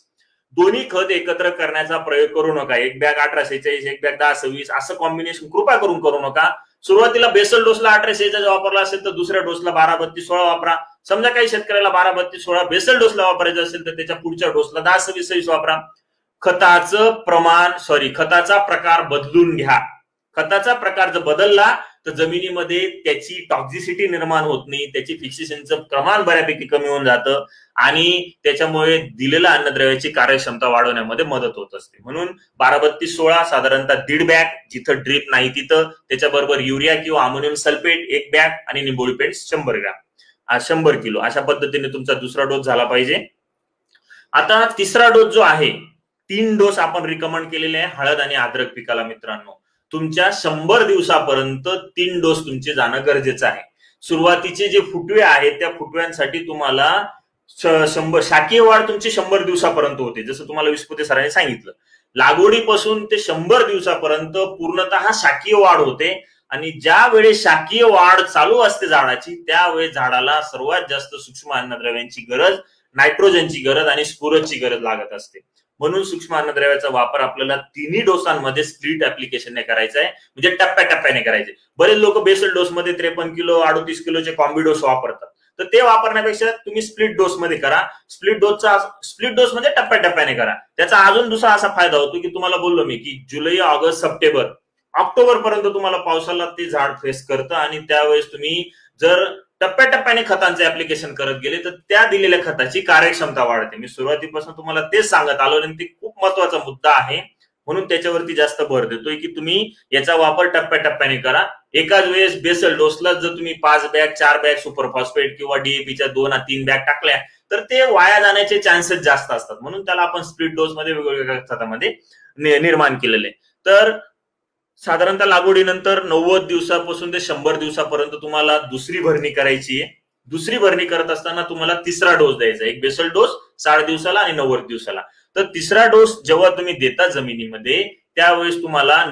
दोन्ही खत एकत्र करण्याचा प्रयोग करू नका. एक बॅग 18-46, एक बॅग 10-26 असं कॉम्बिनेशन कृपा करून करू नका. सुरुवातीला बेसल डोसला 18-46 वापरला असेल तर दुसऱ्या डोसला 12-32-16 वापरा. समजा काही शेतकऱ्याला 12-32-16 बेसल डोसला वापरायचं असेल तर त्याच्या पुढच्या डोसला 10-26-26 वापरा. खताचा प्रकार बदलून घ्या. खताचा प्रकार जर बदलला तर जमिनीमध्ये त्याची टॉक्झिसिटी निर्माण होत नाही, त्याची फिक्सेशनचं प्रमाण बऱ्यापैकी कमी होऊन जातं आणि त्याच्यामुळे दिलेल्या अन्नद्रव्याची कार्यक्षमता वाढवण्यामध्ये मदत होत असते. म्हणून 12-32-16 साधारणतः 1.5 बॅग, जिथं ड्रीप नाही तिथं त्याच्याबरोबर युरिया किंवा अमोनियम सल्फेट 1 बॅग आणि निंबोळी पेंट 100 ग्रॅम, 100 किलो अशा पद्धतीने तुमचा दुसरा डोस झाला पाहिजे. आता तिसरा डोस जो आहे, 3 डोस आपण रिकमेंड केलेले आहे हळद आणि अद्रक पिकाला. मित्रांनो, तुमच्या 100 दिवसापर्यंत 3 डोस तुमचे जाणं गरजेचं आहे. सुरुवातीचे जे फुटवे आहेत त्या फुटव्यांसाठी तुम्हाला 100 शाकीय वाढ तुमची 100 दिवसापर्यंत होते, जसं तुम्हाला विस्पुते सरांनी सांगितलं. लागवडीपासून ते 100 दिवसापर्यंत पूर्णतः शाकीय वाढ होते आणि ज्या वेळेस शाकीय वाढ चालू असते झाडाची त्यावेळेस झाडाला सर्वात जास्त सूक्ष्म अन्नद्रव्यांची गरज, नायट्रोजनची गरज आणि स्फुरदची गरज लागत असते. म्हणून सूक्ष्म अन्नद्रव्याचा वापर आपल्याला तिन्ही डोसांमध्ये स्प्लिट ऍप्लिकेशनने करायचा आहे, म्हणजे टप्प्याटप्प्याने करायचे. बरेच लोक बेसल डोस मध्ये 53 किलो 38 किलोचे कॉम्बी डोस वापरतात, तर ते वापरण्यापेक्षा तुम्ही स्प्लिट डोस मध्ये करा. स्प्लिट डोस मध्ये टप्प्याटप्प्याने करा. त्याचा अजून दुसरा असा फायदा होतो की तुम्हाला बोललो मी की जुलै, ऑगस्ट, सप्टेंबर, ऑक्टोबर पर्यंत तुम्हाला पावसाला ते झाड फेस करतं आणि त्यावेळेस तुम्ही जर टप्प्याटप्प्याने खतांचे ऍप्लिकेशन करत गेले तर त्या दिलेल्या खताची कार्यक्षमता वाढते. मी सुरुवातीपासून तुम्हाला तेच सांगत आलो आणि ते खूप महत्वाचा मुद्दा आहे, म्हणून त्याच्यावरती जास्त भर देतोय की तुम्ही याचा वापर टप्प्याटप्प्याने करा. एकाच वेळेस बेसल डोसला जर तुम्ही 5 बॅग 4 बॅग सुपर फॉस्फेट किंवा डीएपीच्या 2-3 बॅग टाकल्या तर ते वाया जाण्याचे चान्सेस जास्त असतात. म्हणून त्याला आपण स्प्लिट डोस मध्ये वेगवेगळ्या खतामध्ये निर्माण केलेले. तर साधारणतः लागवडीनंतर 90 दिवसापासून ते 100 दिवसापर्यंत तुम्हाला दुसरी भरणी करायची आहे. दुसरी भरणी करत असताना तुम्हाला तिसरा डोस द्यायचा, एक बेसल डोस 60 दिवसाला आणि 90 दिवसाला. तर तिसरा डोस जेव्हा तुम्ही देता जमिनीमध्ये त्यावेळेस तुम्हाला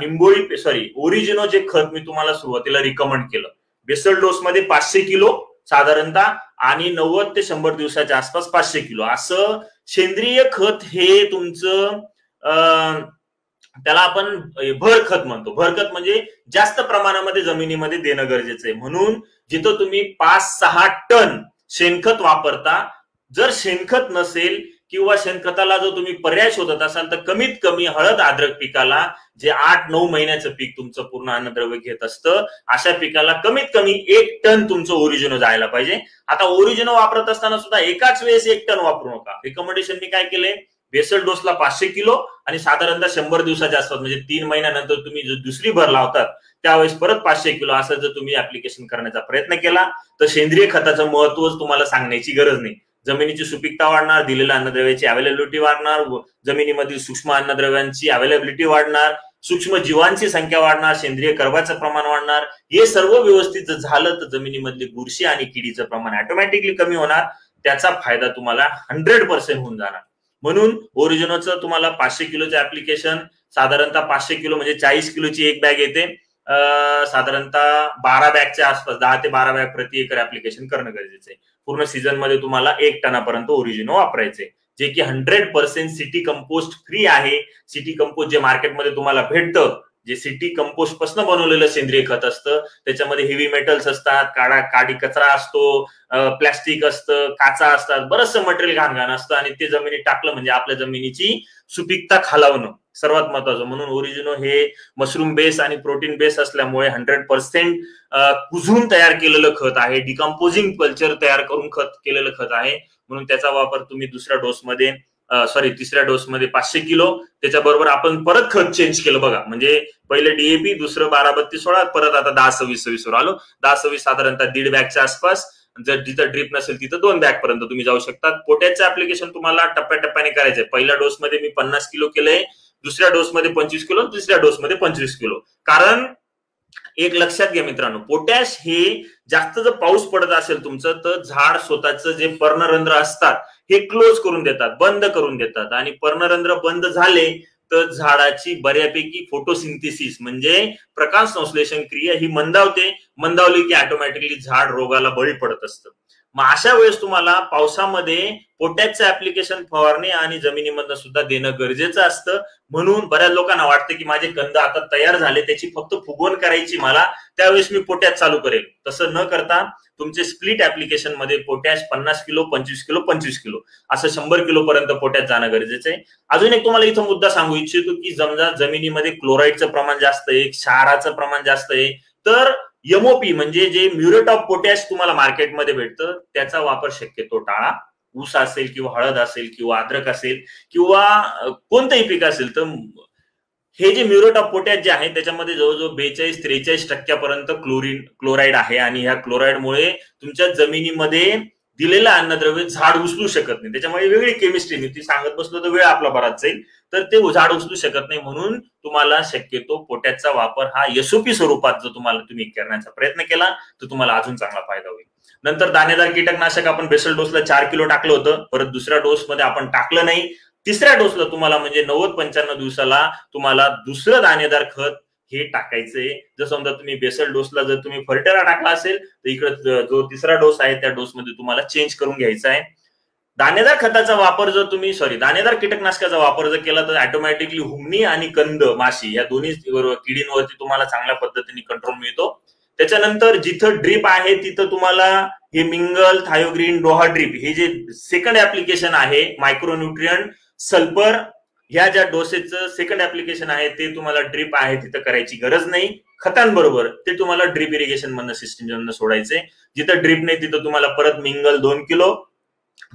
ओरिजिनो जे खत मी तुम्हाला सुरुवातीला रिकमेंड केलं, बेसल डोस मध्ये 500 किलो साधारणतः आणि 90 ते 100 दिवसाच्या आसपास 500 किलो असं सेंद्रिय खत हे तुमचं त्याला आपण भर खत म्हणतो. भर खत म्हणजे जास्त प्रमाणामध्ये जमिनीमध्ये देणं गरजेचं आहे. म्हणून जिथं तुम्ही 5-6 टन शेणखत वापरता, जर शेणखत नसेल किंवा शेणखताला जर तुम्ही पर्याय शोधत असाल तर कमीत कमी हळद अद्रक पिकाला, जे 8-9 महिन्याचं पीक तुमचं पूर्ण अन्नद्रव्य घेत असतं, अशा पिकाला कमीत कमी 1 टन तुमचं ओरिजिनो जायला पाहिजे. आता ओरिजिनो वापरत असताना सुद्धा एकाच वेळेस 1 टन वापरू नका. रिकमेंडेशन मी काय केले, बेसल डोसला 500 किलो आणि साधारणतः 100 दिवसाच्या आसपास म्हणजे 3 महिन्यानंतर तुम्ही जो दुसरी भर लावतात त्यावेळेस परत 500 किलो असं जर तुम्ही ऍप्लिकेशन करण्याचा प्रयत्न केला तर सेंद्रिय खताचं महत्व तुम्हाला सांगण्याची गरज नाही. जमिनीची सुपीकता वाढणार, दिलेल्या अन्नद्रव्याची अवेलेबिलिटी वाढणार, जमिनीमधील सूक्ष्म अन्नद्रव्यांची अवेलेबिलिटी वाढणार, सूक्ष्म जीवांची संख्या वाढणार, सेंद्रिय कर्बाचं प्रमाण वाढणार. हे सर्व व्यवस्थित जर झालं तर जमिनीमधली बुरशी आणि किडीचं प्रमाण ऑटोमॅटिकली कमी होणार. त्याचा फायदा तुम्हाला 100% होऊन जाणार. म्हणून ओरिजिनोचं तुम्हाला 500 किलोचं ऍप्लिकेशन, साधारणतः 500 किलो म्हणजे 40 किलोची एक बॅग येते, साधारणतः 12 बॅगच्या आसपास 10 ते 12 बॅग प्रति एकर ऍप्लिकेशन करणं गरजेचं आहे. पूर्ण सीझन मध्ये तुम्हाला 1 टनापर्यंत ओरिजिनो वापरायचे, जे की 100% सिटी कंपोस्ट फ्री आहे. सिटी कंपोस्ट जे मार्केटमध्ये तुम्हाला भेटतं, जे सिटी कंपोस्ट पासून बनवलेलं सेंद्रिय खत असतं, त्याच्यामध्ये हेवी मेटल्स असतात, काडी कचरा असतो, प्लास्टिक असतं, काचा असतात, बरंचसं मटेरियल घाण असतं आणि ते जमिनीत टाकलं म्हणजे आपल्या जमिनीची सुपीकता खालावणं सर्वात महत्वाचं. म्हणून ओरिजिनो हे मशरूम बेस आणि प्रोटीन बेस असल्यामुळे 100% कुजून तयार केलेलं खत आहे, डिकम्पोजिंग कल्चर तयार करून खत केलेलं खत आहे. म्हणून त्याचा वापर तुम्ही दुसऱ्या डोस मध्ये सॉरी तिसऱ्या डोसमध्ये 500 किलो, त्याच्याबरोबर आपण परत खत चेंज केलं बघा. म्हणजे पहिले डीएपी, दुसरं 12-32-16, परत आता 10-26-26 वर आलो. 10-26 साधारणतः 1.5 बॅगच्या आसपास. जर जिथं ड्रिप नसेल तिथं 2 बॅग पर्यंत तुम्ही जाऊ शकता. पोटॅशचं ऍप्लिकेशन तुम्हाला टप्प्याटप्प्याने करायचंय. पहिल्या डोसमध्ये मी 50 किलो केलंय, दुसऱ्या डोसमध्ये 25 किलो, तिसऱ्या डोसमध्ये 25 किलो. कारण एक लक्षात घ्या मित्रांनो, पोटॅश हे जास्त जर पाऊस पडत असेल तुमचं, तर झाड स्वतःचं जे पर्णरंध्र असतात हे क्लोज करून देतात, बंद करून देतात. आणि पर्णरंध्र बंद झाले तर झाडाची बऱ्यापैकी फोटोसिंथेसिस म्हणजे प्रकाश संश्लेषण क्रिया ही मंदावते. मंदावली की ऑटोमॅटिकली झाड रोगाला बळी पडत असतं. मग अशा वेळेस तुम्हाला पावसामध्ये पोटॅशचं ऍप्लिकेशन फवारणी आणि जमिनीमधनं सुद्धा देणं गरजेचं असतं. म्हणून बऱ्याच लोकांना वाटतं की माझे कंद आता तयार झाले, त्याची फक्त फुगवण करायची मला, त्यावेळेस मी पोटॅश चालू करेल. तसं न करता तुमचे स्प्लिट ऍप्लिकेशन मध्ये पोटॅश 50 किलो, 25 किलो, 25 किलो असं 100 किलो पर्यंत पोटॅश जाणं गरजेचं आहे. अजून एक तुम्हाला इथं मुद्दा सांगू इच्छितो की समजा जमिनीमध्ये क्लोराईडचं प्रमाण जास्त आहे, क्षाराचं प्रमाण जास्त आहे, तर एमओपी म्हणजे जे म्युरेट ऑफ पोटॅश तुम्हाला मार्केटमध्ये भेटतं त्याचा वापर शक्यतो टाळा. ऊस असेल किंवा हळद असेल किंवा अद्रक असेल किंवा कोणतंही पीक असेल, तर हे जे म्युरेट ऑफ पोटॅश जे आहे त्याच्यामध्ये जवळजवळ 42-43% क्लोराईड आहे. आणि ह्या क्लोराईडमुळे तुमच्या जमिनीमध्ये दिलेलं अन्नद्रव्य झाड उचलू शकत नाही. त्याच्यामुळे वेगळी केमिस्ट्री मी ती सांगत बसलो तर वेळ आपला बराच जाईल, तर ते झाड उचलू शकत नाही. म्हणून तुम्हाला शक्यतो पोटॅशचा वापर हा एसओपी स्वरूपात जर तुम्ही करण्याचा प्रयत्न केला तर तुम्हाला अजून चांगला फायदा होईल. नंतर दाणेदार कीटकनाशक आपण बेसल डोसला 4 किलो टाकलं होतं, परत दुसऱ्या डोस मध्ये आपण टाकलं नाही. तिसऱ्या डोसला तुम्हाला म्हणजे 90-95 दिवसाला तुम्हाला दुसरं दाणेदार खत हे टाकायचंय. जर समजा तुम्ही बेसल डोसला जर तुम्ही फर्टेरा टाकला असेल तर इकडे जो तिसरा डोस आहे त्या डोस मध्ये तुम्हाला चेंज करून घ्यायचा आहे. दाणेदार खताचा वापर जर तुम्ही दाणेदार कीटकनाशकाचा वापर जर केला तर ऑटोमॅटिकली हुमणी आणि कंद माशी या दोन्ही किडींवरती तुम्हाला चांगल्या पद्धतीने कंट्रोल मिळतो. त्याच्यानंतर जिथं ड्रीप आहे तिथं तुम्हाला हे मिंगल, थायोग्रीन, डोहा ड्रीप हे जे सेकंड ऍप्लिकेशन आहे, मायक्रोन्यूट्रियंट, सल्फर ह्या ज्या डोसेसचं सेकंड ऍप्लिकेशन आहे ते तुम्हाला ड्रीप आहे तिथं करायची गरज नाही. खतांबरोबर ते तुम्हाला ड्रीप इरिगेशन मधनं सिस्टीम मधनं सोडायचे. जिथं ड्रीप नाही तिथं तुम्हाला परत मिंगल 2 किलो,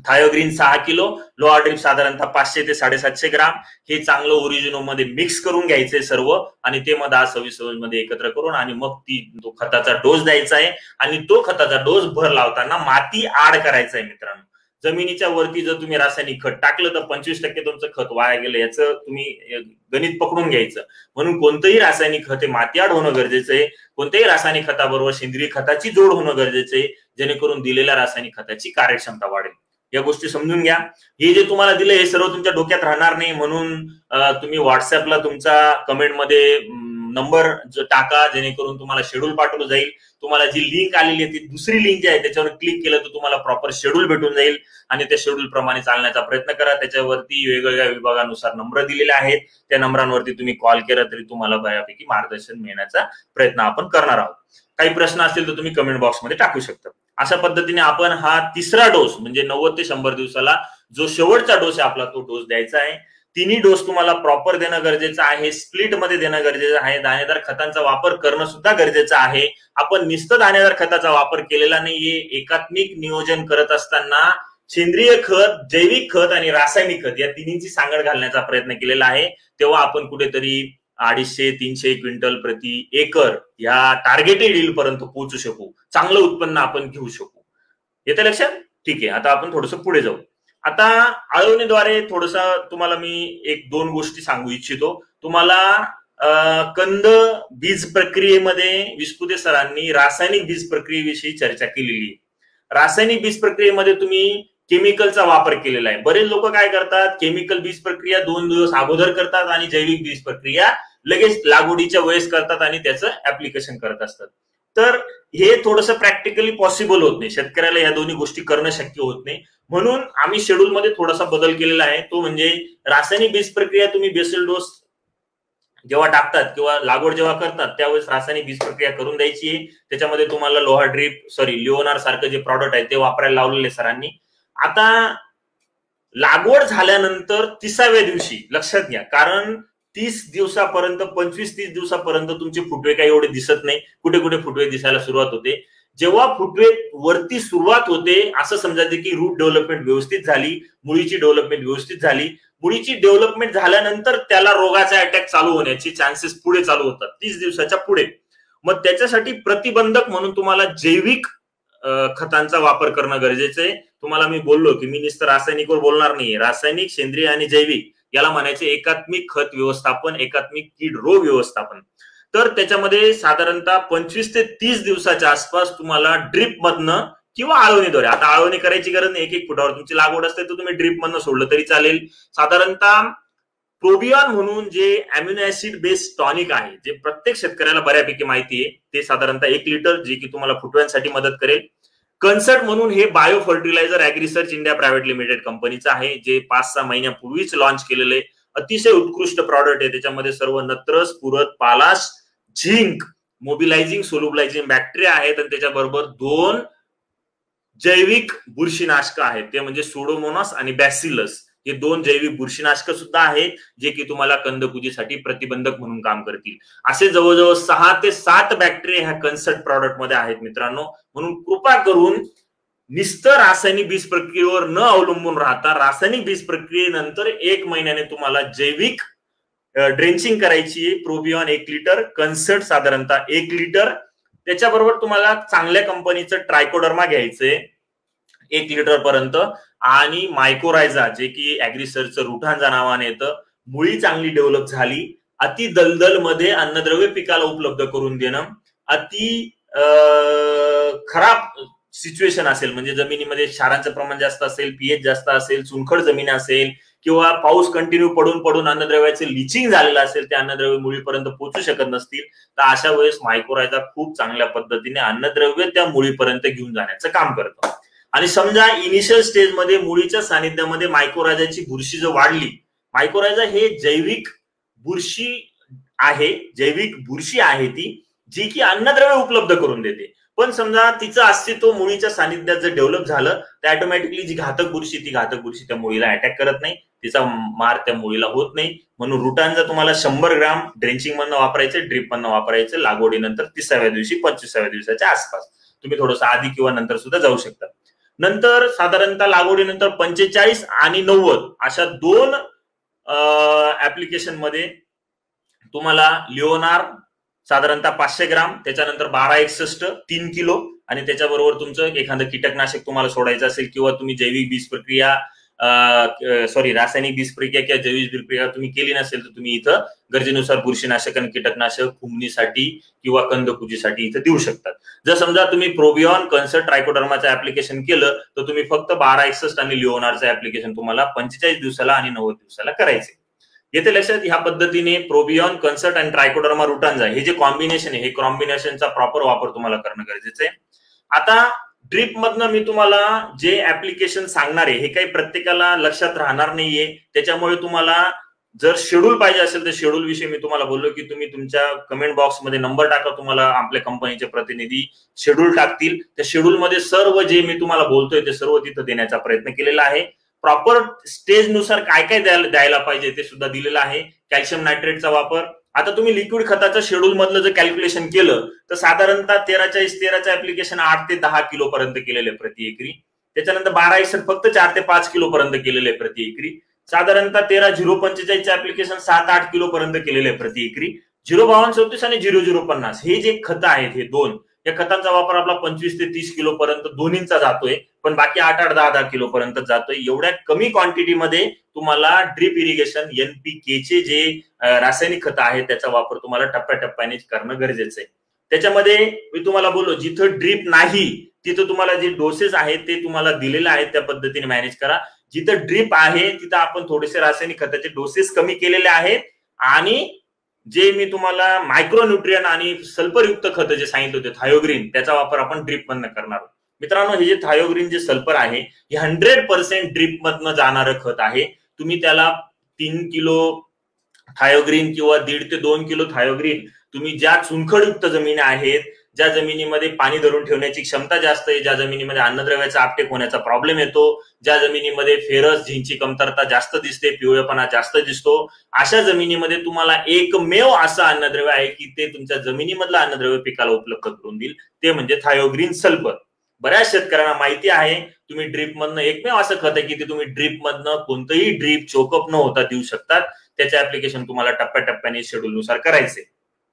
थायोग्रीन 6 किलो, लोहा ड्रीप साधारणतः 500 ते 750 ग्राम हे चांगलं ओरिजिनो मध्ये मिक्स करून घ्यायचंय सर्व आणि ते मग 10-26 मध्ये एकत्र करून आणि मग तो खताचा डोस द्यायचा आहे. आणि तो खताचा डोस भर लावताना माती आड करायचा आहे मित्रांनो. जमिनीच्या वरती जर तुम्ही रासायनिक खत टाकलं तर 25% तुमचं खत वाया गेलं, याचं तुम्ही गणित पकडून घ्यायचं. म्हणून कोणतंही रासायनिक खत हे माती आड होणं गरजेचं आहे. कोणत्याही रासायनिक खताबरोबर सेंद्रिय खताची जोड होणं गरजेचं आहे, जेणेकरून दिलेल्या रासायनिक खताची कार्यक्षमता वाढेल. या गोष्टी समजून घ्या. हे जे तुम्हाला दिलं हे सर्व तुमच्या डोक्यात राहणार नाही, म्हणून तुम्ही व्हॉट्सअपला तुमचा कमेंटमध्ये नंबर टाका, जेणेकरून तुम्हाला शेड्यूल पाठवलं जाईल. तुम्हाला जी लिंक आलेली आहे ती दुसरी लिंक जी आहे त्याच्यावर क्लिक केलं तर तुम्हाला प्रॉपर शेड्यूल भेटून जाईल आणि त्या शेड्यूल प्रमाणे चालण्याचा प्रयत्न करा. त्याच्यावरती वेगवेगळ्या विभागानुसार नंबर दिलेले आहेत, त्या नंबरांवरती तुम्ही कॉल केला तरी तुम्हाला बऱ्यापैकी मार्गदर्शन मिळण्याचा प्रयत्न आपण करणार आहोत. काही प्रश्न असतील तर तुम्ही कमेंट बॉक्समध्ये टाकू शकता. अशा पद्धतीने आपण हा तिसरा डोस म्हणजे 90 ते 100 दिवसाला जो शेवटचा डोस आहे आपला तो डोस द्यायचा आहे. तिन्ही डोस तुम्हाला प्रॉपर देणं गरजेचं आहे, स्प्लिट मध्ये देणं गरजेचं आहे, दाणेदार खतांचा वापर करणं सुद्धा गरजेचं आहे. आपण नुसतं दाणेदार खताचा वापर केलेला नाहीये. एकात्मिक नियोजन करत असताना सेंद्रिय खत, जैविक खत आणि रासायनिक खत या तिन्हींची सांगड घालण्याचा प्रयत्न केलेला आहे. तेव्हा आपण कुठेतरी 250-300 क्विंटल प्रति एकर या टार्गेटेड यील्ड पर्यंत पोहोचू शकू, चांगलं उत्पन्न आपण घेऊ शकू. येतं लक्षात? ठीक आहे, आता आपण थोडंसं पुढे जाऊ. आता आळवणीद्वारे थोडस तुम्हाला मी 1-2 गोष्टी सांगू इच्छितो. तुम्हाला कंद बीज प्रक्रियेमध्ये विस्पुते सरांनी रासायनिक बीज प्रक्रियेविषयी चर्चा केलेली आहे. रासायनिक बीज प्रक्रियेमध्ये तुम्ही केमिकलचा वापर केलेला आहे. बरेच लोक काय करतात, केमिकल बीज प्रक्रिया 2 दिवस अगोदर करतात आणि जैविक बीज प्रक्रिया लगेच लागवडीच्या वेळेस करतात आणि त्याचं ऍप्लिकेशन करत असतात. तर हे थोडंसं प्रॅक्टिकली पॉसिबल होत नाही, शेतकऱ्याला या दोन्ही गोष्टी करणं शक्य होत नाही. म्हणून आम्ही शेड्यूल मध्ये थोडासा बदल केलेला आहे. तो म्हणजे रासायनिक बीज प्रक्रिया तुम्ही बेसल डोस जेव्हा टाकतात किंवा लागवड जेव्हा करतात त्यावेळेस रासायनिक बीज प्रक्रिया करून द्यायची आहे. त्याच्यामध्ये तुम्हाला लोहा ड्रीप लिओनार सारखं जे प्रॉडक्ट आहे ते वापरायला लावलेले सरांनी. आता लागवड झाल्यानंतर 30व्या दिवशी लक्षात घ्या, कारण 30 दिवसापर्यंत 25-30 दिवसापर्यंत तुमचे फुटवे काही एवढे दिसत नाही, कुठे कुठे फुटवे दिसायला सुरुवात होते. जेव्हा फुटवे वरती सुरुवात होते असं समजायचं की रूट डेव्हलपमेंट व्यवस्थित झाली, मुळीची डेव्हलपमेंट व्यवस्थित झाली. मुळीची डेव्हलपमेंट झाल्यानंतर त्याला रोगाचा अटॅक चालू होण्याची चान्सेस पुढे चालू होतात 30 दिवसाच्या पुढे. मग त्याच्यासाठी प्रतिबंधक म्हणून तुम्हाला जैविक खतांचा वापर करणं गरजेचं आहे. तुम्हाला मी बोललो की मी नुसतं रासायनिकवर बोलणार नाही. रासायनिक, सेंद्रिय आणि जैविक याला म्हणायचे एकात्मिक खत व्यवस्थापन, एकात्मिक कीड रोग व्यवस्थापन. तर त्याच्यामध्ये साधारणतः 25 ते 30 दिवसाच्या आसपास तुम्हाला ड्रिप मधनं किंवा आळवणीद्वारे, आता आळवणी करायची गरज नाही, 1-1 फुटावर तुमची लागवड असते तर तुम्ही ड्रिप मधनं सोडलं तरी चालेल. साधारणतः प्रोबियॉन म्हणून जे अॅमिनो ऍसिड बेस्ड टॉनिक आहे, जे प्रत्येक शेतकऱ्याला बऱ्यापैकी माहिती आहे, ते साधारणतः 1 लिटर, जे की तुम्हाला फुटव्यांसाठी मदत करेल. कन्सर्ट म्हणून हे bio fertiliser Agrisearch India private limited कंपनीचं आहे, जे 5-6 महिन्यापूर्वीच लॉन्च केलेले अतिशय उत्कृष्ट प्रॉडक्ट आहे. त्याच्यामध्ये सर्व नत्र, स्फुरद, पालाश, झिंक, मोबिलायझिंग, सोल्युबलायझिंग बॅक्टेरिया आहेत आणि त्याच्याबरोबर 2 जैविक बुरशीनाशक आहेत, ते म्हणजे सुडोमोनास आणि बॅसिलस. हे 2 जैविक बुरशीनाशक सुद्धा आहेत, जे की तुम्हाला कंदकुजीसाठी प्रतिबंधक म्हणून काम करतील. असे जवळजवळ 6 ते 7 बॅक्टेरिया ह्या कन्सर्ट प्रॉडक्ट मध्ये आहेत मित्रांनो. म्हणून कृपा करून नुसतं रासायनिक बीज प्रक्रियेवर न अवलंबून राहता, रासायनिक बीज प्रक्रियेनंतर 1 महिन्याने तुम्हाला जैविक ड्रेंचिंग करायची आहे. प्रोबियॉन 1 लिटर, कन्सर्ट साधारणतः 1 लिटर, त्याच्याबरोबर तुम्हाला चांगल्या कंपनीचं ट्रायकोडर्मा घ्यायचंय 1 लिटर पर्यंत, आणि मायकोरायझा, जे की ऍग्रिसर्चचं रुठांजा नावाने येतं. मुळी चांगली डेव्हलप झाली, अति दलदल मध्ये अन्नद्रव्य पिकाला उपलब्ध करून देणं, अति खराब सिच्युएशन असेल म्हणजे जमिनीमध्ये क्षारांचं प्रमाण जास्त असेल, पीएच जास्त असेल, चुनखड जमीन असेल, किंवा पाऊस कंटिन्यू पडून पडून अन्नद्रव्याचे लिचिंग झालेलं असेल, ते अन्नद्रव्य मुळीपर्यंत पोहोचू शकत नसतील, तर अशा वेळेस मायकोरायझा खूप चांगल्या पद्धतीने अन्नद्रव्य त्या मुळीपर्यंत घेऊन जाण्याचं काम करतं. आणि समजा इनिशियल स्टेजमध्ये मुळीच्या सानिध्यामध्ये मायकोरायझाची बुरशी जर वाढली, मायकोरायझा हे जैविक बुरशी आहे ती, जी की अन्नद्रव्य उपलब्ध करून देते. पण समजा तिचं अस्तित्व मुळीच्या सानिध्यात जर डेव्हलप झालं तर ऑटोमॅटिकली जी घातक बुरशी त्या मुळीला अटॅक करत नाही, तिचा मार त्या मुळीला होत नाही. म्हणून रुटांजा तुम्हाला 100 ग्राम ड्रेंचिंग मधनं वापरायचे, ड्रिप मधनं वापरायचे, लागवडीनंतर 30व्या दिवशी 25व्या दिवसाच्या आसपास. तुम्ही थोडंसं आधी किंवा नंतर सुद्धा जाऊ शकता. नंतर साधारणतः लागवडीनंतर 45 आणि 90 अशा 2 ऍप्लिकेशन मध्ये तुम्हाला लिओनार साधारणतः 500 ग्राम, त्याच्यानंतर 1261 3 किलो, आणि त्याच्याबरोबर तुमचं एखादं कीटकनाशक तुम्हाला सोडायचं असेल, किंवा तुम्ही जैविक बीज प्रक्रिया रासायनिक बीज प्रक्रिया किंवा जैविक बीज प्रक्रिया तुम्ही केली नसेल तर तुम्ही इथं गरजेनुसार बुरशीनाशक आणि कीटकनाशक फुगणीसाठी किंवा कंदकुजीसाठी इथं देऊ शकतात. जर समजा तुम्ही प्रोबियॉन, कन्सर्ट, ट्रायकोडर्माचं ऍप्लिकेशन केलं तर तुम्ही फक्त 1261 आणि लिओनारचं ऍप्लिकेशन तुम्हाला 45 दिवसाला आणि 90 दिवसाला करायचे. येथे लक्षात, ह्या पद्धतीने प्रोबियॉन, कन्सर्ट आणि ट्रायकोडर्मा रुटांजा हे जे कॉम्बिनेशन आहे, हे कॉम्बिनेशनचा प्रॉपर वापर तुम्हाला करणं गरजेचं आहे. आता ड्रिप मधनं मी तुम्हाला जे ऍप्लिकेशन सांगणार आहे हे काही प्रत्येकाला लक्षात राहणार नाहीये, त्याच्यामुळे तुम्हाला जर शेड्यूल पाहिजे असेल तर शेड्यूल विषयी मी तुम्हाला बोललो की तुम्ही तुमच्या कमेंट बॉक्समध्ये नंबर टाका, तुम्हाला आपल्या कंपनीचे प्रतिनिधी शेड्यूल टाकतील. त्या शेड्यूल मध्ये सर्व जे मी तुम्हाला बोलतोय ते सर्व तिथं देण्याचा प्रयत्न केलेला आहे. प्रॉपर स्टेज नुसार काय काय द्यायला पाहिजे ते सुद्धा दिलेलं आहे. कॅल्शियम नायट्रेटचा वापर, आता तुम्ही लिक्विड खताचं शेड्यूल मधलं जर कॅल्क्युलेशन केलं तर साधारणतः 13-13चं ऍप्लिकेशन 8 ते 10 किलो पर्यंत केलेले प्रति एकरी. त्याच्यानंतर 12 फक्त 4 ते 5 किलो पर्यंत केलेले प्रति एकरी. साधारणतः 13-045चं ऍप्लिकेशन 7-8 किलो पर्यंत केलेले प्रति एकरी. 052-34 आणि 0050 हे जे खतं आहेत, हे 2 या खतांचा वापर आपला 25 ते 30 किलो पर्यंत दोन्हींचा जातोय, पण बाकी 8-8, 10-10 किलो पर्यंत जातोय. एवढ्या कमी क्वांटिटीमध्ये तुम्हाला ड्रिप इरिगेशन, NPK जे रासायनिक खतं आहेत त्याचा वापर तुम्हाला टप्प्याटप्प्याने करणं गरजेचं आहे. त्याच्यामध्ये मी तुम्हाला बोललो, जिथं ड्रिप नाही तिथं तुम्हाला जे डोसेस आहेत ते तुम्हाला दिलेले आहेत त्या पद्धतीने मॅनेज करा. जिथं ड्रिप आहे तिथं आपण थोडेसे रासायनिक खताचे डोसेस कमी केलेले आहेत, आणि जे मी तुम्हाला मायक्रोन्यूट्रियन आणि सल्फरयुक्त खत जे सांगितले होते थायोग्रीन, त्याचा वापर आपण ड्रिप मधनं करणार आहोत. मित्रांनो, हे जे थायोग्रीन जे सल्फर आहे हे 100% ड्रिप मधनं जाणारं खत आहे. तुम्ही त्याला 3 किलो थायोग्रीन किंवा 1.5 ते 2 किलो थायोग्रीन तुम्ही ज्या चुनखडयुक्त जमिनी आहेत, ज्या जमिनीमध्ये पाणी धरून ठेवण्याची क्षमता जास्त आहे, ज्या जमिनीमध्ये अन्नद्रव्याचा आपटेक होण्याचा प्रॉब्लेम येतो, ज्या जमिनीमध्ये फेरस झिंकची कमतरता जास्त दिसते, पिवळेपणा जास्त दिसतो, अशा जमिनीमध्ये तुम्हाला एकमेव असं अन्नद्रव्य आहे की ते तुमच्या जमिनीमधलं अन्नद्रव्य पिकाला उपलब्ध करून देईल, ते म्हणजे थायोग्रीन सल्फर. बऱ्याच शेतकऱ्यांना माहिती आहे तुम्ही ड्रीप मधनं एकमेव असं खत आहे की ते तुम्ही ड्रीप मधनं कोणतंही ड्रीप चोकअप न होता देऊ शकतात. त्याचे ऍप्लिकेशन तुम्हाला टप्प्याटप्प्याने शेड्यूल नुसार करायचे.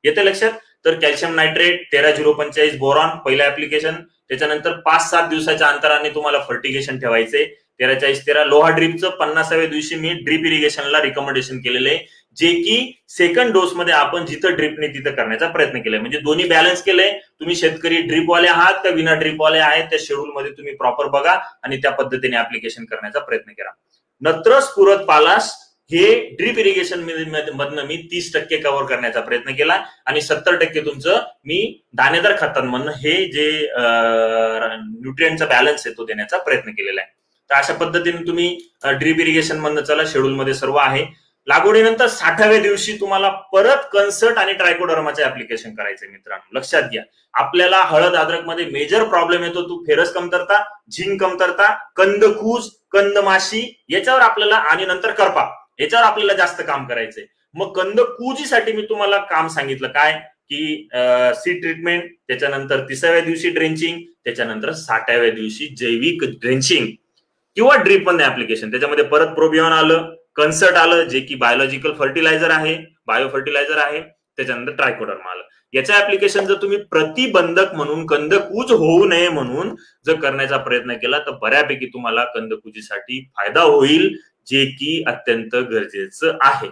येते लक्षात? तर कॅल्शियम नायट्रेट 13-0-45 बोरॉन पहिलं ऍप्लिकेशन, त्याच्यानंतर 5-7 दिवसाच्या अंतराने तुम्हाला फर्टिगेशन ठेवायचे. 13-40-13 लोहा ड्रीपचं 50व्या दिवशी मी ड्रीप इरिगेशनला रिकमेंडेशन केलेलं आहे, जे की सेकंड डोस मध्ये आपण जिथं ड्रीपने तिथं करण्याचा प्रयत्न केलाय. म्हणजे दोन्ही बॅलन्स केलंय. तुम्ही शेतकरी ड्रीपवाले आहात का विना ड्रीपवाले आहेत, त्या शेड्यूल मध्ये तुम्ही प्रॉपर बघा आणि त्या पद्धतीने ऍप्लिकेशन करण्याचा प्रयत्न करा. नत्रस पुरत पालाश हे ड्रीप इरिगेशन मधनं मी 30% कव्हर करण्याचा प्रयत्न केला आणि 70% तुमचं मी दाणेदार खतांमधनं हे जे न्यूट्रिएंटचा बॅलन्स आहे तो देण्याचा प्रयत्न केलेला आहे. तर अशा पद्धतीने तुम्ही ड्रीप इरिगेशन मधनं चला, शेड्यूल मध्ये सर्व आहे. लागवडीनंतर 60व्या दिवशी तुम्हाला परत कन्सर्ट आणि ट्रायकोडर्माचे ऍप्लिकेशन करायचे. मित्रांनो लक्षात घ्या, आपल्याला हळद अद्रक मध्ये मेजर प्रॉब्लेम येतो तो फेरस कमतरता, झिंक कमतरता, कंदकूज, कंदमाशी याच्यावर आपल्याला, आणि नंतर करपा याच्यावर आपल्याला जास्त काम करायचंय. मग कंदकुजीसाठी मी तुम्हाला काम सांगितलं काय की सीड ट्रीटमेंट, त्याच्यानंतर 30व्या दिवशी ड्रेंचिंग, त्याच्यानंतर 60व्या दिवशी जैविक ड्रेंचिंग किंवा ड्रीप मध्ये ऍप्लिकेशन. त्याच्यामध्ये परत प्रोबियॉन आलं, कन्सर्ट आलं जे की बायोलॉजिकल फर्टिलायझर आहे, बायो फर्टिलायझर आहे, त्याच्यानंतर ट्रायकोडर्मा आलं. याचं ऍप्लिकेशन जर तुम्ही प्रतिबंधक म्हणून कंदकुज होऊ नये म्हणून जर करण्याचा प्रयत्न केला तर बऱ्यापैकी तुम्हाला कंदकुजीसाठी फायदा होईल, जे की अत्यंत गरजेचं आहे.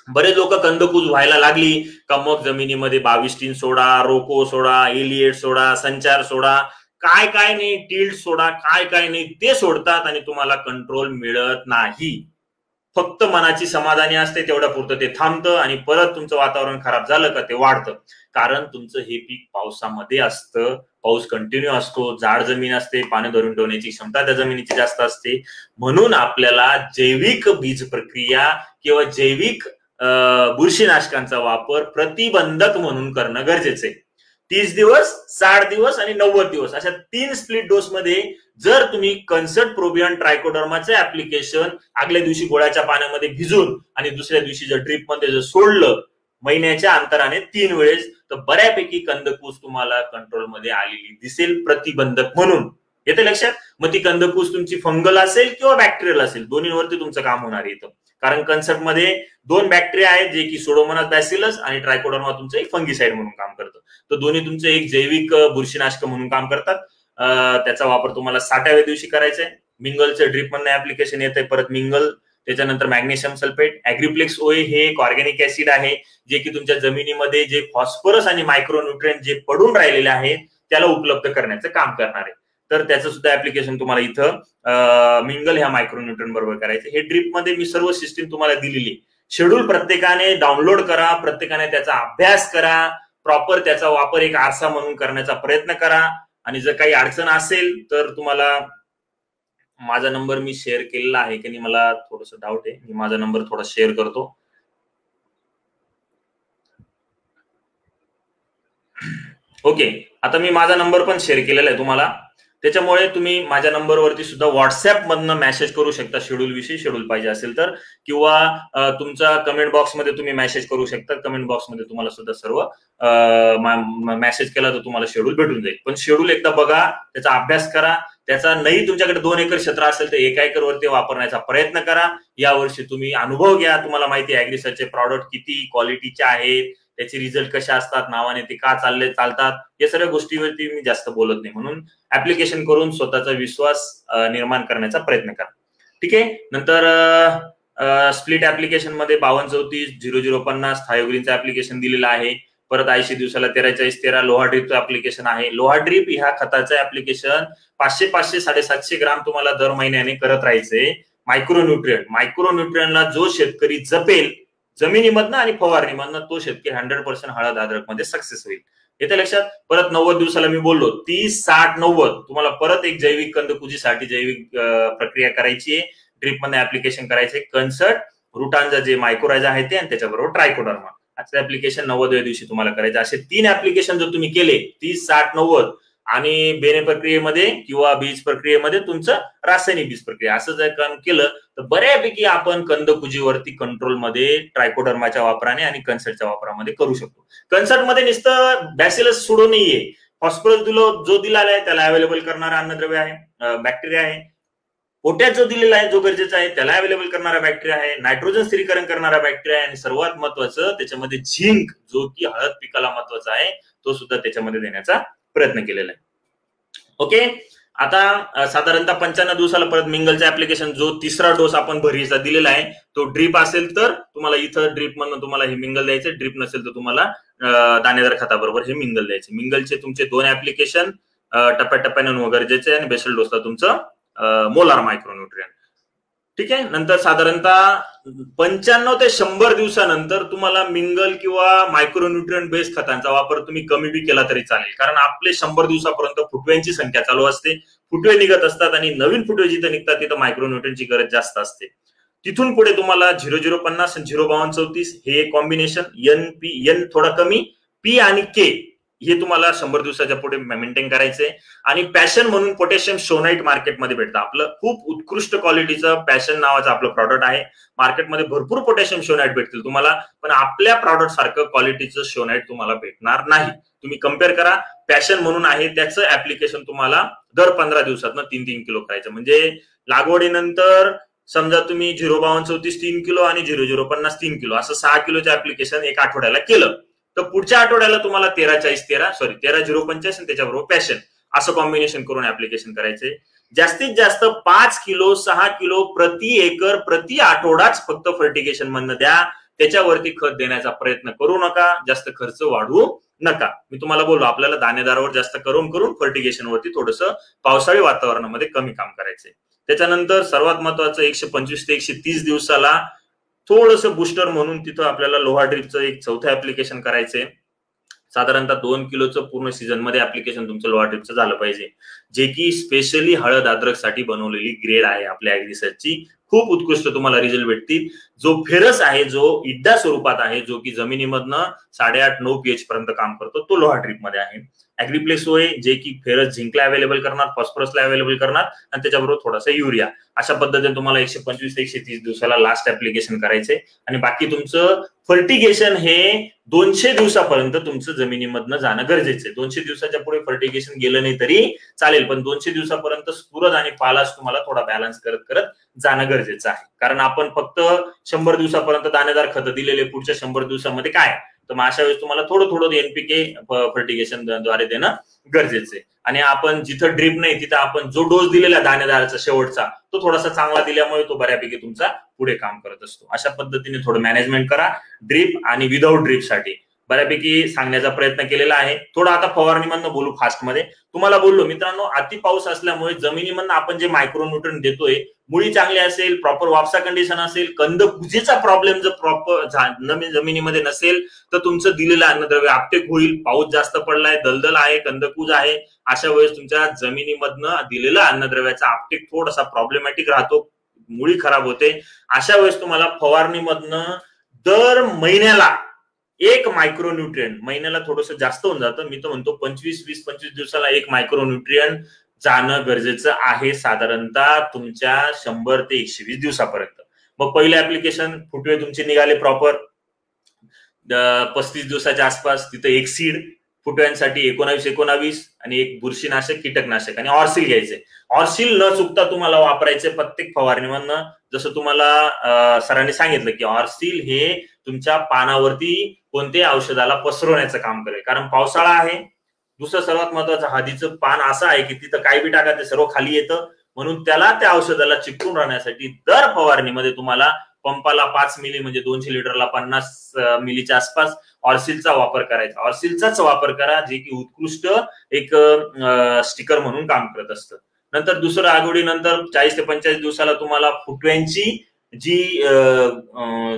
बरेच लोक कंदकुज व्हायला लागली का मग जमिनीमध्ये 22 सोडा, रोको सोडा, एलिएट सोडा, संचार सोडा, काय काय नाही, टिल्ट सोडा, काय काय नाही ते सोडतात आणि तुम्हाला कंट्रोल मिळत नाही. फक्त मनाची समाधानी असते, तेवढ्या पुरतं ते थांबतं आणि परत तुमचं वातावरण खराब झालं का ते वाढतं. कारण तुमचं हे पीक पावसामध्ये असतं, पाऊस कंटिन्यू असतो, जाड जमीन असते, पाणी धरून ठेवण्याची क्षमता त्या जमिनीची जास्त असते. म्हणून आपल्याला जैविक बीज प्रक्रिया किंवा जैविक बुरशीनाशकांचा वापर प्रतिबंधक म्हणून करणं गरजेचं आहे. 30 दिवस, 60 दिवस आणि 90 दिवस अशा 3 स्प्लिट डोस मध्ये जर तुम्ही कन्सर्ट, प्रोबियन, ट्रायकोडर्माचे ऍप्लिकेशन आगल्या दिवशी गोळ्याच्या पाण्यामध्ये भिजून आणि दुसऱ्या दिवशी जर ड्रीप मध्ये जर सोडलं महिन्याच्या अंतराने 3 वेळेस, तर बऱ्यापैकी कंदकुज तुम्हाला कंट्रोलमध्ये आलेली दिसेल प्रतिबंधक म्हणून. येते लक्षात? मग ती कंदकुज तुमची फंगल असेल किंवा बॅक्टेरियल असेल, दोन्हीवरती तुमचं काम होणार आहे इथं. कारण कन्सर्ट मध्ये 2 बॅक्टेरिया आहेत जे की सुडोमोनास बॅसिलस आणि ट्रायकोडर्मा तुमचं एक फंगिसाइड म्हणून काम करतं. तर दोन्ही तुमचं एक जैविक बुरशीनाशक म्हणून काम करतात. त्याचा वापर तुम्हाला 60व्या दिवशी करायचा आहे. मिंगलचं ड्रीप मधनं ऍप्लिकेशन येत आहे, परत मिंगल, त्याच्यानंतर मॅग्नेशियम सल्फेट. ऍग्रिप्लेक्स ओए हे एक ऑर्गॅनिक ऍसिड आहे जे की तुमच्या जमिनीमध्ये जे फॉस्फरस आणि मायक्रोन्यूट्रिएंट जे पडून राहिलेले आहेत त्याला उपलब्ध करण्याचं काम करणार आहे. तर त्याचं सुद्धा ऍप्लिकेशन तुम्हाला इथं मिंगल ह्या मायक्रोन्यूट्रिएंट बरोबर करायचं. हे ड्रीप मध्ये मी सर्व सिस्टीम तुम्हाला दिलेली. शेड्यूल प्रत्येकाने डाउनलोड करा, प्रत्येकाने त्याचा अभ्यास करा, प्रॉपर त्याचा वापर एक आरसा म्हणून करण्याचा प्रयत्न करा. आणि जर काही अडचण असेल तर तुम्हाला माझा नंबर मी शेअर केलेला आहे की नाही, मला थोडंसं डाऊट आहे, मी माझा नंबर थोडा शेअर करतो. ओके, आता मी माझा नंबर पण शेअर केलेला आहे तुम्हाला, त्याच्यामुळे तुम्ही माझ्या नंबरवरती सुद्धा व्हॉट्सअप मधनं मेसेज करू शकता शेड्यूल विषयी, शेड्यूल पाहिजे असेल तर, किंवा तुमचा कमेंट बॉक्स मध्ये तुम्ही मेसेज करू शकता. कमेंट बॉक्स मध्ये तुम्हाला सुद्धा सर्व मेसेज केला तर तुम्हाला शेड्यूल भेटून जाईल. पण शेड्यूल एकदा बघा, त्याचा अभ्यास करा. त्याचा नाही तुमच्याकडे 2 एकर क्षेत्र असेल तर 1 एकर वरती वापरण्याचा प्रयत्न करा. यावर्षी तुम्ही अनुभव घ्या. तुम्हाला माहिती आहे ऍग्रिसर्चचे प्रॉडक्ट किती क्वालिटीचे आहेत, त्याचे रिझल्ट कसे असतात, नावाने ते का चालतात, या सगळ्या गोष्टीवरती मी जास्त बोलत नाही. म्हणून ऍप्लिकेशन करून स्वतःचा विश्वास निर्माण करण्याचा प्रयत्न करा. ठीक आहे. नंतर स्प्लिट ऍप्लिकेशन मध्ये 52-34-0050 थायोग्रीनचं ऍप्लिकेशन दिलेलं आहे. परत 80 दिवसाला 13-40-13 लोहा ड्रीपचं ऍप्लिकेशन आहे. लोहा ड्रीप ह्या खताचं ऍप्लिकेशन 500-500-750 ग्राम तुम्हाला दर महिन्याने करत राहायचंय. मायक्रोन्यूट्रिएंटला जो शेतकरी जपेल जमिनीमधनं आणि फवारणीमधनं, तो शेतकरी 100% हळद अद्रक मध्ये सक्सेस होईल. येते लक्षात? परत 90 दिवसाला मी बोललो 30-60-90 तुम्हाला परत एक जैविक कंदकुजीसाठी जैविक प्रक्रिया करायची आहे. ड्रीप मध्ये ऍप्लिकेशन करायचे. कन्सर्ट, रुटांचा जे मायक्रोरायझा आहे ते, आणि त्याच्याबरोबर ट्रायकोडर्मा ऍप्लिकेशन 90व्या दिवशी तुम्हाला करायचे. असे 3 ऍप्लिकेशन जर तुम्ही केले 30, 60, 90 आणि बेने प्रक्रियेमध्ये किंवा बीज प्रक्रियेमध्ये तुमचं रासायनिक बीज प्रक्रिया असं जर काम केलं तर बऱ्यापैकी आपण कंदकुजीवरती कंट्रोलमध्ये ट्रायकोडर्माच्या वापराने आणि कन्सर्टच्या वापरामध्ये करू शकतो. कन्सर्टमध्ये नुसतं बॅसिलस सोडून नाहीये, फॉस्फरस जो दिलेला आहे त्याला अवेलेबल करणारा अन्नद्रव्य आहे, बॅक्टेरिया आहे. पोटॅश जो दिलेला आहे जो गरजेचा आहे त्याला अवेलेबल करणारा बॅक्टेरिया आहे, नायट्रोजन स्थिरीकरण करणारा बॅक्टेरिया आहे आणि सर्वात महत्वाचं त्याच्यामध्ये झिंक जो की हळद पिकाला महत्वाचा आहे तो सुद्धा त्याच्यामध्ये देण्याचा प्रयत्न केलेला आहे. ओके, आता साधारणतः 95 दिवसाला परत मिंगलचं ऍप्लिकेशन जो तिसरा डोस आपण भरीचा दिलेला आहे तो ड्रीप असेल तर तुम्हाला इथं ड्रीप मधून तुम्हाला हे मिंगल द्यायचे, ड्रीप नसेल तर तुम्हाला दाणेदार खताबरोबर हे मिंगल द्यायचे. मिंगलचे तुमचे 2 ऍप्लिकेशन टप्प्याटप्प्याने गरजेचे आणि बेसल डोसला तुमचं मोलार मायक्रोन्यूट्रियन. ठीक आहे. नंतर साधारणतः 95 ते 100 दिवसानंतर तुम्हाला मिंगल किंवा मायक्रोन्यूट्रियन बेस्ड खतांचा वापर तुम्ही कमी बी केला तरी चालेल, कारण आपले 100 दिवसापर्यंत फुटव्यांची संख्या चालू असते, फुटवे निघत असतात आणि नवीन फुटवे जिथं निघतात तिथं मायक्रोन्यूट्रियनची गरज जास्त असते. तिथून पुढे तुम्हाला 0050 आणि 05234 हे कॉम्बिनेशन एन थोडा कमी, पी आणि के हे तुम्हाला 100 दिवसाच्या पुढे मेंटेन करायचंय. आणि पॅशन म्हणून पोटॅशियम शोनाइट मार्केटमध्ये भेटतं. आपलं खूप उत्कृष्ट क्वालिटीचं पॅशन नावाचं आपलं प्रॉडक्ट आहे. मार्केटमध्ये भरपूर पोटॅशियम शोनाइट भेटतील तुम्हाला, पण आपल्या प्रॉडक्ट सारखं क्वालिटीचं शोनाइट तुम्हाला भेटणार नाही. तुम्ही कम्पेअर करा. पॅशन म्हणून आहे त्याचं ऍप्लिकेशन तुम्हाला दर 15 दिवसातनं 3-3 किलो करायचं. म्हणजे लागवडीनंतर समजा तुम्ही 05234 3 किलो आणि 0050 3 किलो असं 6 किलोचं ऍप्लिकेशन एक आठवड्याला केलं तर पुढच्या आठवड्याला तुम्हाला 13-085 आणि त्याच्याबरोबर पॅशन असं कॉम्बिनेशन करून ऍप्लिकेशन करायचे. जास्तीत जास्त 5 किलो 6 किलो प्रति एकर प्रति आठवडाच फक्त फर्टिगेशन मधनं द्या. त्याच्यावरती खत देण्याचा प्रयत्न करू नका, जास्त खर्च वाढवू नका. मी तुम्हाला बोललो आपल्याला दाणेदारावर जास्त करून फर्टिगेशन वरती थोडस पावसाळी वातावरणामध्ये कमी काम करायचंय. त्याच्यानंतर सर्वात महत्वाचं 125 ते 130 दिवसाला थोडस बुस्टर म्हणून तिथं आपल्याला लोहा ड्रिपचं एक चौथं ऍप्लिकेशन करायचंय. साधारणतः 2 किलोचं पूर्ण सीझन मध्ये ऍप्लिकेशन तुमचं लोहा ड्रिपचं झालं पाहिजे, जे की स्पेशली हळद अद्रक साठी बनवलेली ग्रेड आहे आपल्या ऍग्रिसर्चची. खूप उत्कृष्ट तुम्हाला रिझल्ट भेटतील. जो फेरस आहे जो इड्डा स्वरूपात आहे जो की जमिनीमधनं 8.5-9 pH पर्यंत काम करतो तो लोहा ड्रिप मध्ये आहे. ऍग्रीप्लेक्स होय जे की फेरस झिंकला अवेलेबल करणार, फॉस्फरसला अवेलेबल करणार आणि त्याच्याबरोबर थोडासा युरिया. अशा पद्धतीने तुम्हाला 125 ते 130 दिवसाला लास्ट ऍप्लिकेशन करायचे. आणि बाकी तुमचं फर्टिगेशन हे 200 दिवसापर्यंत तुमचं जमिनीमधनं जाणं गरजेचं आहे. 200 दिवसाच्या पुढे फर्टिगेशन गेलं नाही तरी चालेल, पण 200 दिवसापर्यंत स्फुरद आणि पालाश तुम्हाला थोडा बॅलन्स करत जाणं गरजेचं आहे. कारण आपण फक्त 100 दिवसापर्यंत दाणेदार खतं दिलेले, पुढच्या 100 दिवसामध्ये काय, तर मग अशा वेळेस तुम्हाला थोडं एनपीके फर्टिगेशन द्वारे देणं गरजेचं आहे. आणि आपण जिथं ड्रीप नाही तिथं आपण जो डोस दिलेला दाणेदाराचा शेवटचा तो थोडासा चांगला दिल्यामुळे तो बऱ्यापैकी तुमचा पुढे काम करत असतो. अशा पद्धतीने थोडं मॅनेजमेंट करा. ड्रीप आणि विदाऊट ड्रीप साठी बऱ्यापैकी सांगण्याचा प्रयत्न केलेला आहे. थोडं आता फवारणीमधनं बोलू फास्ट मध्ये. तुम्हाला बोललो मित्रांनो, अति पाऊस असल्यामुळे जमिनीमधनं आपण जे मायक्रोन्यूट्रियन देतोय, मुळी चांगली असेल, प्रॉपर वापसा कंडिशन असेल, कंदकुजीचा प्रॉब्लेम जर प्रॉपर जमिनीमध्ये नसेल तर तुमचं दिलेलं अन्नद्रव्य आपटेक होईल. पाऊस जास्त पडलाय, दलदल आहे, कंदकूज आहे, अशा वेळेस तुमच्या जमिनीमधनं दिलेलं अन्नद्रव्याचा आपटेक थोडासा प्रॉब्लेमॅटिक राहतो, मुळी खराब होते. अशा वेळेस तुम्हाला फवारणीमधनं दर महिन्याला एक मायक्रोन्यूट्रियन, महिन्याला थोडंसं जास्त होऊन जातं, मी तर म्हणतो 25 दिवसाला एक मायक्रोन्यूट्रियन जाणं गरजेचं आहे, साधारणतः तुमच्या 100 ते 120 दिवसापर्यंत. मग पहिले ऍप्लिकेशन फुटवे तुमचे निघाले प्रॉपर 35 दिवसाच्या आसपास, तिथं एक सीड फुटव्यांसाठी 19 आणि एक बुरशीनाशक कीटकनाशक आणि ऑर्सिल घ्यायचे. ऑर्सिल न चुकता तुम्हाला वापरायचे प्रत्येक फवारणीमधनं. जसं तुम्हाला सरांनी सांगितलं की ऑर्सिल हे तुमच्या पानावरती कोणत्याही औषधाला पसरवण्याचं काम करेल, कारण पावसाळा आहे. दुसरं सर्वात महत्वाचं, हळदीचं पान असं आहे की तिथं काय बी टाका ते सर्व खाली येतं, म्हणून त्याला त्या औषधाला चिकटून राहण्यासाठी दर फवारणीमध्ये तुम्हाला पंपाला 5 मिली म्हणजे 200 लिटरला 50 मिलीच्या आसपास ऑर्सिलचा वापर करायचा. ऑर्सिलचाच वापर करा, जे की उत्कृष्ट एक स्टिकर म्हणून काम करत असतं. नंतर दुसरं लागवडीनंतर 40 ते 45 दिवसाला तुम्हाला फुटव्यांची जी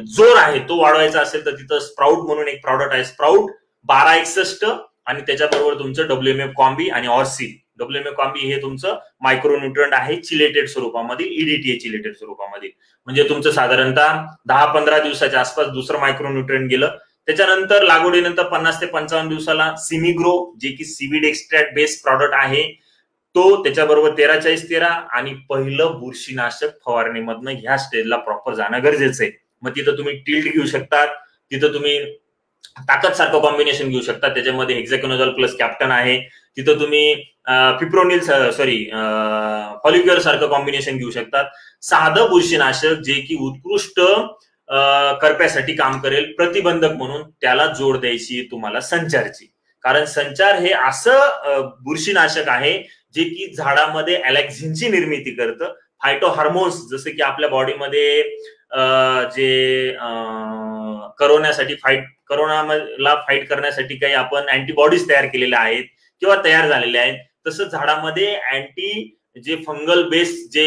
जोर आहे तो वाढवायचा असेल तर तिथं स्प्राउट म्हणून एक प्रॉडक्ट आहे, स्प्राउट 1261 आणि त्याच्याबरोबर तुमचं WMF कॉम्बी आणि ऑर्सिल. WMF कॉम्बी हे तुमचं मायक्रोन्यूट्रियंट आहे चिलेटेड स्वरूपामध्ये, EDTA चिलेटेड स्वरूपामध्ये. म्हणजे तुमचं साधारणतः 10-15 दिवसाच्या आसपास दुसरं मायक्रोन्यूट्रियंट गेलं. त्याच्यानंतर लागवडीनंतर 50 ते 55 दिवसाला सिमिग्रो, जे की सीवीड एक्स्ट्रॅक्ट बेस्ड प्रॉडक्ट आहे तो, त्याच्याबरोबर 13-40-13 आणि पहिलं बुरशीनाशक फवारणीमधनं ह्या स्टेजला प्रॉपर जाणं गरजेचं आहे. मग तिथं तुम्ही टिल्ट घेऊ शकता, तिथं तुम्ही ताकद सारखं कॉम्बिनेशन घेऊ शकता, त्याच्यामध्ये हेक्झाकोनाझोल प्लस कॅप्टन आहे, तिथं तुम्ही फिप्रोनिल फॉलिक्युअर सारखं कॉम्बिनेशन घेऊ शकतात. साधं बुरशीनाशक जे की उत्कृष्ट करप्यासाठी काम करेल प्रतिबंधक म्हणून, त्याला जोड द्यायची तुम्हाला संचारची. कारण संचार हे असं बुरशीनाशक आहे जे की झाडामध्ये ॲलॅक्झिनची निर्मिती करतं. फायटो हार्मोन्स जसे की आपल्या बॉडीमध्ये जे करोनाला फाईट करण्यासाठी काही आपण अँटीबॉडीज तयार केलेल्या आहेत किंवा तयार झालेल्या आहेत, तसं झाडामध्ये अँटी जे फंगल बेस्ड जे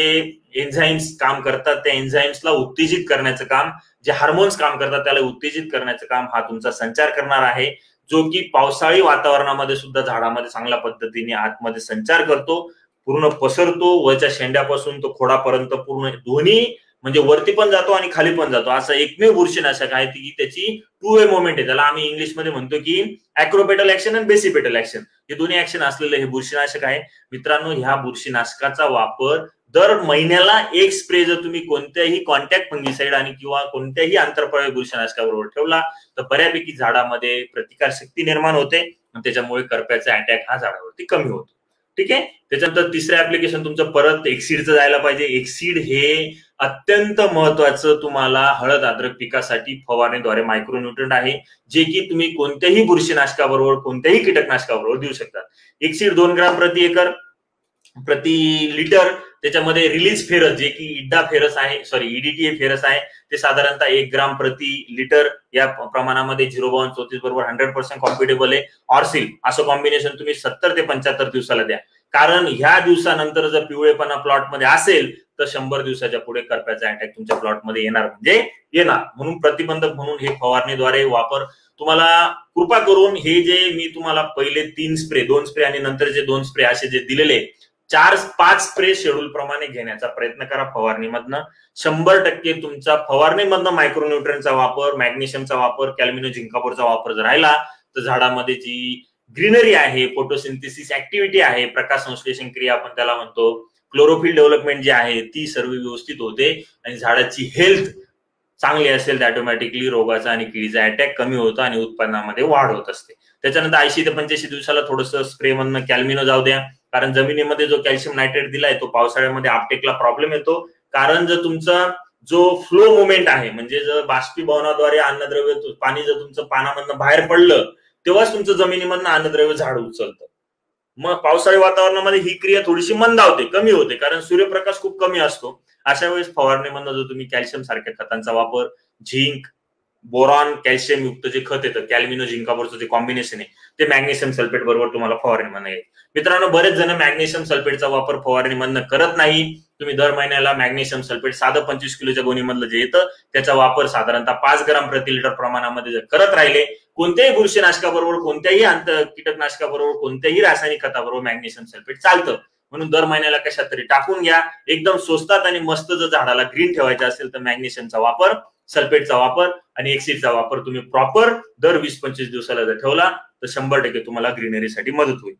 एन्झाईम्स काम करतात, त्या एन्झाईम्सला उत्तेजित करण्याचं काम, जे हार्मोन्स काम करतात त्याला उत्तेजित करण्याचं काम हा तुमचा संचार करणार आहे, जो की पावसाळी वातावरणामध्ये सुद्धा झाडामध्ये चांगल्या पद्धतीने आतमध्ये संचार करतो, पूर्ण पसरतो, वरच्या शेंड्यापासून तो खोडापर्यंत पूर्ण दोन्ही म्हणजे वरती पण जातो आणि खाली पण जातो. असं एकमेव बुरशीनाशक आहे की त्याची टू वे मोमेंट आहे. त्याला आम्ही इंग्लिशमध्ये म्हणतो की ऍक्रोपेटल ऍक्शन आणि बेसिपेटल ऍक्शन, हे दोन्ही ऍक्शन असलेलं हे बुरशीनाशक आहे. मित्रांनो, ह्या बुरशीनाशकाचा वापर दर महिन्याला एक स्प्रे जर तुम्ही कोणत्याही कॉन्टॅक्ट फंगिसाइड आणि किंवा कोणत्याही आंतरप्रवाही बुरशीनाशकाबरोबर ठेवला तर बऱ्यापैकी झाडामध्ये प्रतिकार शक्ती निर्माण होते आणि त्याच्यामुळे करप्याचा अटॅक हा झाडावरती कमी होतो. ठीक आहे. त्याच्यानंतर तिसरं ऍप्लिकेशन तुमचं परत एक्सीडचं जायला पाहिजे. एक्सीड हे अत्यंत महत्वाचं तुम्हाला हळद अद्रक पिकासाठी फवारणीद्वारे मायक्रोन्यूट्रंट आहे, जे की तुम्ही कोणत्याही बुरशीनाशकाबरोबर कोणत्याही कीटकनाशकाबरोबर देऊ शकता. एक्सीड 2 ग्राम प्रति एकर प्रति लिटर, त्याच्यामध्ये रिलीज फेरस जे की इड्डा फेरस आहे, ईडीटीए फेरस आहे, ते साधारणतः 1 ग्राम प्रति लिटर या प्रमाणामध्ये 0.34 बरोबर 100% कॉम्पिटेबल आहे. ऑर्सिल असं कॉम्बिनेशन तुम्ही 70 ते 75 दिवसाला द्या. कारण ह्या दिवसानंतर जर पिवळेपणा प्लॉटमध्ये असेल तर 100 दिवसाच्या पुढे करप्याचा अटॅक तुमच्या प्लॉटमध्ये येणार म्हणजे येणार. म्हणून प्रतिबंधक म्हणून हे फवारणीद्वारे वापर तुम्हाला कृपा करून हे जे मी तुम्हाला पहिले 3 स्प्रे 2 स्प्रे आणि नंतरचे 2 स्प्रे असे जे दिलेले 4-5 स्प्रे शेड्यूल प्रमाणे घेण्याचा प्रयत्न करा फवारणीमधनं. 100% तुमचा फवारणीमधनं मायक्रोन्यूट्रंटचा वापर, मॅग्नेशियमचा वापर, कॅल्मिनो झिंकापोरचा वापर जर राहिला तर झाडामध्ये जी ग्रीनरी आहे, फोटोसिंथेसिस ऍक्टिव्हिटी आहे, प्रकाश संश्लेषण क्रिया आपण त्याला म्हणतो, क्लोरोफिल डेव्हलपमेंट जी आहे ती सर्व व्यवस्थित होते आणि झाडाची हेल्थ चांगली असेल तर ऑटोमॅटिकली रोगाचा आणि किडीचा अटॅक कमी होतो आणि उत्पन्नामध्ये वाढ होत असते. त्याच्यानंतर 80 ते 85 दिवसाला थोडंसं स्प्रे मधनं कॅल्मिनो जाऊ द्या, कारण जमिनीमध्ये जो कॅल्शियम नायट्रेट दिलाय तो पावसाळ्यामध्ये आपटेकला प्रॉब्लेम येतो. कारण जर तुमचा जो फ्लो मुवमेंट आहे म्हणजे जर बाष्पीभवनाद्वारे अन्नद्रव्य पाणी जर तुमचं पानामधनं बाहेर पडलं तेव्हाच तुमचं जमिनीमधनं अन्नद्रव्य झाड उचलतं. मग पावसाळी वातावरणामध्ये ही क्रिया थोडीशी मंदावते, कमी होते, कारण सूर्यप्रकाश खूप कमी असतो. अशा वेळेस फवारणीमधनं जर तुम्ही कॅल्शियम सारख्या खतांचा वापर, झिंक, बोरॉन, कॅल्शियम युक्त जे खत येतं, कॅल्मिनो झिंकापोरचं जे कॉम्बिनेशन आहे ते मॅग्नेशियम सल्फेट बरोबर तुम्हाला फवारणीमधनं येईल. मित्रांनो, बरेच जण मॅग्नेशियम सल्फेटचा वापर फवारणीमधनं करत नाही. तुम्ही दर महिन्याला मॅग्नेशियम सल्फेट साधं 25 किलोच्या गोणीमधलं जे येतं त्याचा वापर साधारणतः 5 ग्राम प्रति लिटर प्रमाणामध्ये जर करत राहिले, कोणत्याही बुरशीनाशकाबरोबर, कोणत्याही कीटकनाशकाबरोबर, कोणत्याही रासायनिक खताबरोबर मॅग्नेशियम सल्फेट चालतं. म्हणून दर महिन्याला कशात तरी टाकून घ्या. एकदम स्वस्तात आणि मस्त जर झाडाला ग्रीन ठेवायचं असेल तर मॅग्नेशियमचा वापर, सल्फेटचा वापर आणि एक्सीडचा वापर तुम्ही प्रॉपर दर 20-25 दिवसाला जर ठेवला तर 100% तुम्हाला ग्रीनरीसाठी मदत होईल.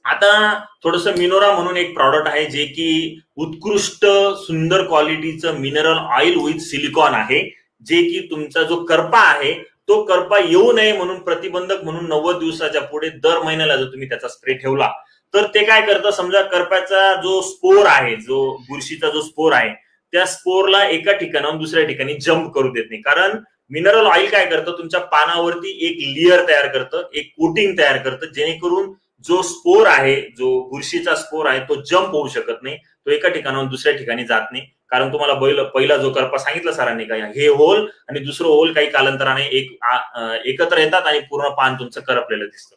आता थोडस मिनोरा म्हणून एक प्रॉडक्ट आहे जे की उत्कृष्ट सुंदर क्वालिटीचं मिनरल ऑइल विथ सिलिकॉन आहे, जे की तुमचा जो करपा आहे तो करपा येऊ नये म्हणून प्रतिबंधक म्हणून 90 दिवसाच्या पुढे दर महिन्याला जर तुम्ही त्याचा स्प्रे ठेवला तर ते काय करतं, समजा करप्याचा जो स्पोर आहे, जो बुरशीचा जो स्पोर आहे त्या स्पोरला एका ठिकाणाहून दुसऱ्या ठिकाणी जम्प करू देत नाही. कारण मिनरल ऑइल काय करतं, तुमच्या पानावरती एक लेअर तयार करतं, एक कोटिंग तयार करतं, जेणेकरून जो स्पोर आहे, जो बुरशीचा स्पोर आहे तो जम्प होऊ शकत नाही, तो एका ठिकाणाहून दुसऱ्या ठिकाणी जात नाही. कारण तुम्हाला पहिला जो करपा सांगितला सरांनी काय, हे होल आणि दुसरं होल काही कालांतराने एकत्र येतात आणि पूर्ण पान तुमचं करपलेलं दिसतं.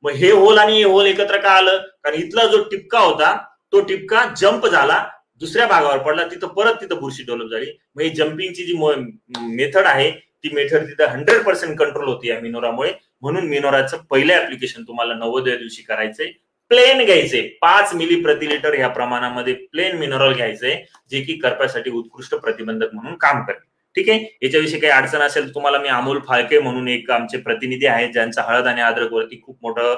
मग हे होल आणि हे होल एकत्र का आलं, कारण इथला जो टिपका होता तो टिपका जम्प झाला, दुसऱ्या भागावर पडला, तिथं बुरशी डेव्हलप झाली. मग ही जम्पिंगची जी मेथड आहे ती मेथड तिथं 100% कंट्रोल होती या मिनोरामुळे. म्हणून मिनोराचं पहिलं ऍप्लिकेशन तुम्हाला 90व्या दिवशी करायचंय. प्लेन घ्यायचे 5 मिली प्रति लिटर ह्या प्रमाणामध्ये प्लेन मिनरल घ्यायचंय, जे की करप्यासाठी उत्कृष्ट प्रतिबंधक म्हणून काम करेल. ठीक आहे. याच्याविषयी काही अडचण असेल तर तुम्हाला मी अमोल फाळके म्हणून एक आमचे प्रतिनिधी आहेत ज्यांचा हळद आणि अद्रकवरती खूप मोठं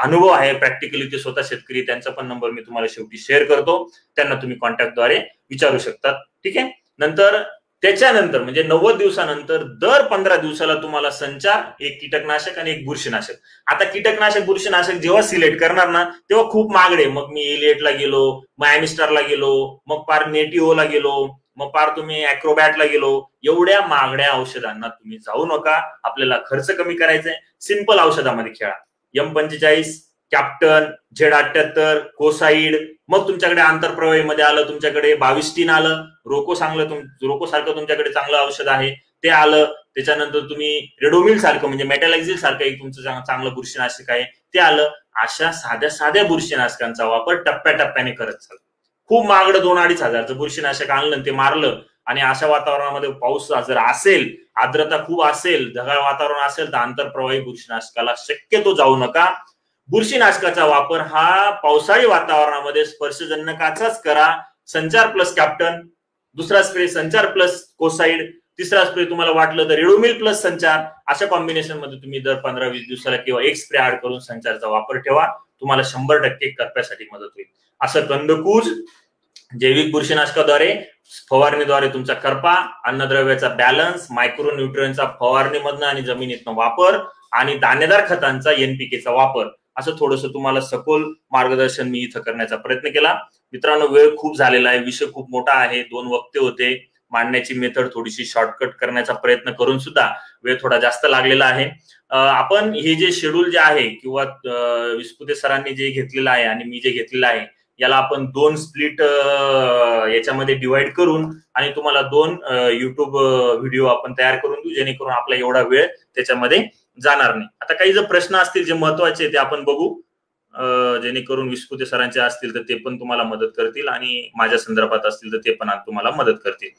अनुभव आहे, प्रॅक्टिकली ते स्वतः शेतकरी, त्यांचा पण नंबर मी तुम्हाला शेवटी शेअर करतो, त्यांना तुम्ही कॉन्टॅक्टद्वारे विचारू शकतात. ठीक आहे. नंतर त्याच्यानंतर म्हणजे 90 दिवसानंतर दर 15 दिवसाला तुम्हाला संचार, एक कीटकनाशक आणि एक बुरशीनाशक. आता कीटकनाशक बुरशीनाशक जेव्हा सिलेक्ट करणार ना तेव्हा खूप महागडे, मग मी इलिएटला गेलो, मग ॲमिस्टारला गेलो, मग पार नेटिओला गेलो, मग पार तुम्ही ॲक्रोबॅटला गेलो, एवढ्या महागड्या औषधांना तुम्ही जाऊ नका. आपल्याला खर्च कमी करायचाय, सिंपल औषधामध्ये खेळा. M45, कॅप्टन, Z78, कोसाईड, मग तुमच्याकडे आंतरप्रवाहीमध्ये आलं तुमच्याकडे 22 आलं, रोको सारखं तुमच्याकडे चांगलं औषध आहे ते आलं. त्याच्यानंतर तुम्ही रेडोमिल सारखं म्हणजे मेटॅलॅक्झिल सारखं एक तुमचं चांगलं बुरशीनाशक आहे ते आलं. अशा साध्या बुरशीनाशकांचा वापर टप्प्याटप्प्याने करत चाल. खूप महागडं 2-2.5 हजारचं बुरशीनाशक आणलं ते मारलं आणि अशा वातावरणामध्ये पाऊस जर असेल, आर्द्रता खूप असेल, ढगाळ वातावरण असेल तर आंतरप्रवाही बुरशीनाशकाला शक्यतो जाऊ नका. बुरशीनाशकाचा वापर हा पावसाळी वातावरणामध्ये स्पर्शजन्यकाचाच करा. संचार प्लस कॅप्टन, दुसरा स्प्रे संचार प्लस कोसाईड, तिसरा स्प्रे तुम्हाला वाटलं तर रेडोमिल प्लस संचार, अशा कॉम्बिनेशन मध्ये तुम्ही दर 15-20 दिवसाला किंवा एक स्प्रे ऍड करून संचारचा वापर ठेवा. तुम्हाला 100% करप्यासाठी मदत होईल. असं कंदकूज जैविक बुरशीनाशकाद्वारे, फवारणीद्वारे तुमचा करपा, अन्नद्रव्याचा बॅलन्स, मायक्रोन्यूट्रियनचा फवारणीमधनं आणि जमिनीतनं वापर आणि दाणेदार खतांचा NPKचा वापर, असं थोडंसं तुम्हाला सखोल मार्गदर्शन मी इथं करण्याचा प्रयत्न केला. मित्रांनो, वेळ खूप झालेला आहे, विषय खूप मोठा आहे, 2 वक्ते होते, मांडण्याची मेथड थोडीशी शॉर्टकट करण्याचा प्रयत्न करून सुद्धा वेळ थोडा जास्त लागलेला आहे. आपण हे जे शेड्यूल जे आहे किंवा विस्पुते सरांनी जे घेतलेलं आहे आणि मी जे घेतलेलं आहे याला आपण 2 स्प्लिट याच्यामध्ये डिवाइड करून आणि तुम्हाला 2 युट्यूब व्हिडिओ आपण तयार करून देऊ, जेणेकरून आपला एवढा वेळ त्याच्यामध्ये जाणार नाही. आता काही जर प्रश्न असतील जे महत्वाचे ते आपण बघू, जेणेकरून विस्पुते सरांचे असतील तर ते पण तुम्हाला मदत करतील आणि माझ्या संदर्भात असतील तर ते पण तुम्हाला मदत करतील.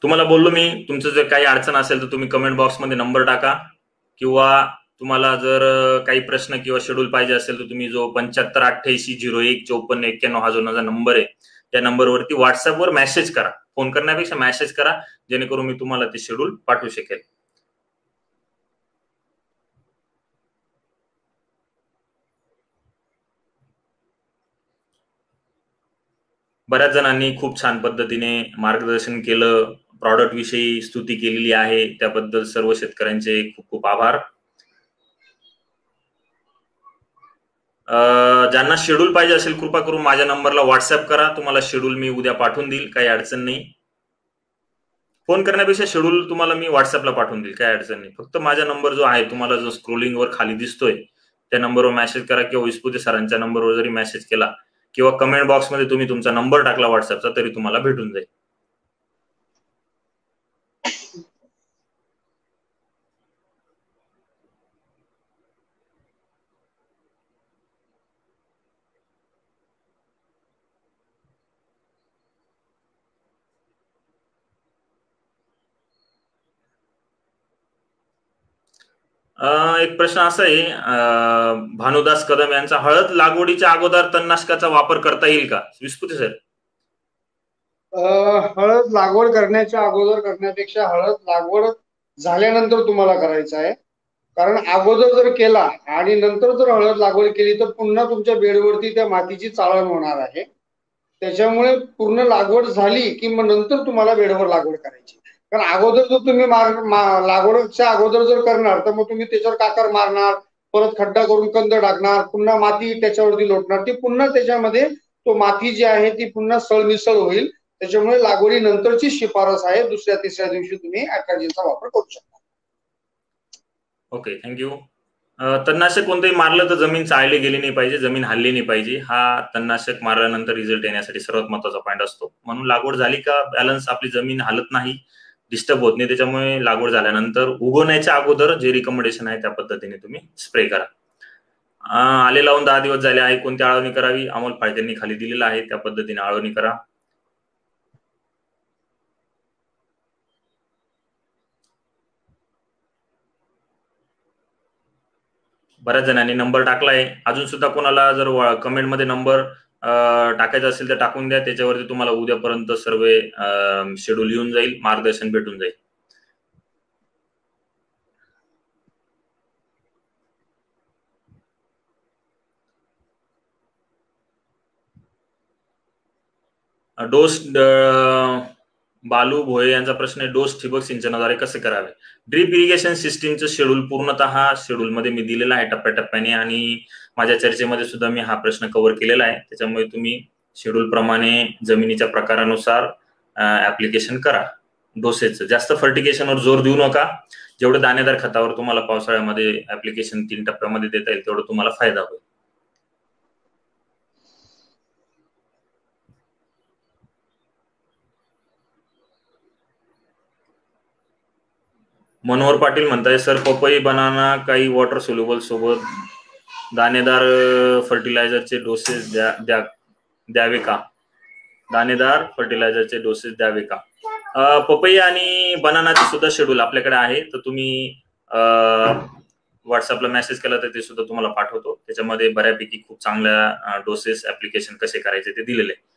तुम्हाला बोललो मी, तुमचं जर काही अडचण असेल तर तुम्ही कमेंट बॉक्समध्ये नंबर टाका, किंवा तुम्हाला जर काही प्रश्न किंवा शेड्यूल पाहिजे असेल तर तुम्ही जो 7588015491 हा जो माझा नंबर आहे त्या नंबरवरती व्हॉट्सअपवर मेसेज करा. फोन करण्यापेक्षा मेसेज करा, जेणेकरून मी तुम्हाला ते शेड्यूल पाठवू शकेल. बऱ्याच जणांनी खूप छान पद्धतीने मार्गदर्शन केलं, प्रॉडक्ट विषयी स्तुती केलेली आहे, त्याबद्दल सर्व शेतकऱ्यांचे खूप खूप आभार. ज्यांना शेड्यूल पाहिजे असेल कृपा करून माझ्या नंबरला व्हॉट्सअप करा, तुम्हाला शेड्यूल मी उद्या पाठवून देईल, काही अडचण नाही. फोन करण्यापेक्षा शेड्यूल तुम्हाला मी व्हॉट्सअपला पाठवून देईल, काही अडचण नाही. फक्त माझा नंबर जो आहे तुम्हाला जो स्क्रोलिंगवर खाली दिसतोय त्या नंबरवर मेसेज करा, किंवा विस्पुते सरांच्या नंबरवर जरी मेसेज केला किंवा कमेंट बॉक्समध्ये तुम्ही तुमचा नंबर टाकला व्हॉट्सअपचा तरी तुम्हाला भेटून जाईल. एक प्रश्न असा आहे, भानुदास कदम यांचा, हळद लागवडीच्या अगोदर तणनाशकाचा वापर करता येईल का? विस्पुते सर. हळद लागवड करण्याच्या अगोदर करण्यापेक्षा हळद लागवड झाल्यानंतर तुम्हाला करायचं आहे. कारण अगोदर जर केला आणि नंतर जर हळद लागवड केली तर पुन्हा तुमच्या बेडवरती त्या मातीची चाळण होणार आहे. त्याच्यामुळे पूर्ण लागवड झाली की मग नंतर तुम्हाला बेडवर लागवड करायची. कारण अगोदर जर तुम्ही लागवडच्या अगोदर जर करणार तर मग तुम्ही त्याच्यावर काकर मारणार, परत खड्डा करून कंद टाकणार, पुन्हा माती त्याच्यावरती लोटणार, ती पुन्हा त्याच्यामध्ये तो माती जी आहे ती पुन्हा सळमिसळ होईल. त्याच्यामुळे लागवडी नंतरची शिफारस आहे, 2-3 दिवशी तुम्ही अॅट्राजिनचा वापर करू शकता. Okay, thank you. तणनाशक कोणतंही मारलं तर जमीन चाळली गेली नाही पाहिजे, जमीन हल्ली नाही पाहिजे, हा तणनाशक मारल्यानंतर रिझल्ट येण्यासाठी सर्वात महत्वाचा पॉईंट असतो. म्हणून लागवड झाली का बॅलन्स आपली जमीन हलत नाही, डिस्टर्ब होत नाही, त्याच्यामुळे लागवड झाल्यानंतर उगवण्याच्या अगोदर जे रिकमेंडेशन आहे त्या पद्धतीने तुम्ही स्प्रे करा. आले लावून 10 दिवस झाले आहे, कोणती आळवणी करावी? अमोल फाळकेंनी खाली दिलेला आहे, त्या पद्धतीने आळवणी करा. बऱ्याच जणांनी नंबर टाकलाय. अजून सुद्धा कोणाला जर कमेंट मध्ये नंबर टाकायचा असेल तर टाकून द्या. त्याच्यावरती तुम्हाला उद्यापर्यंत सर्व शेड्यूल येऊन जाईल, मार्गदर्शन भेटून जाईल. डोस बालू भोये यांचा प्रश्न आहे, डोस ठिबक सिंचनाद्वारे कसे करावे? ड्रीप इरिगेशन सिस्टीमचं शेड्यूल पूर्णतः शेड्यूलमध्ये मी दिलेला आहे टप्प्याटप्प्याने, आणि माझ्या चर्चेमध्ये सुद्धा मी हा प्रश्न कव्हर केलेला आहे. त्याच्यामुळे तुम्ही शेड्यूल प्रमाणे जमिनीच्या प्रकारानुसार ऍप्लिकेशन करा. डोसेचं जास्त फर्टिगेशनवर जोर देऊ नका. जेवढं दाणेदार खतावर तुम्हाला पावसाळ्यामध्ये ऍप्लिकेशन 3 टप्प्यामध्ये देता येईल तेवढं तुम्हाला फायदा होईल. मनोहर पाटील म्हणताय, सर पपई बनाना काही वॉटर सोल्युबल सोबत दाणेदार फर्टिलायझरचे डोसेस द्यावे का? दाणेदार फर्टिलायझरचे डोसेस द्यावे का? पपई आणि बनानाचे सुद्धा शेड्यूल आपल्याकडे आहे, तर तुम्ही व्हॉट्सअपला मेसेज केला तर ते सुद्धा तुम्हाला पाठवतो. त्याच्यामध्ये बऱ्यापैकी खूप चांगल्या डोसेस ऍप्लिकेशन कसे करायचे ते दिलेले आहे.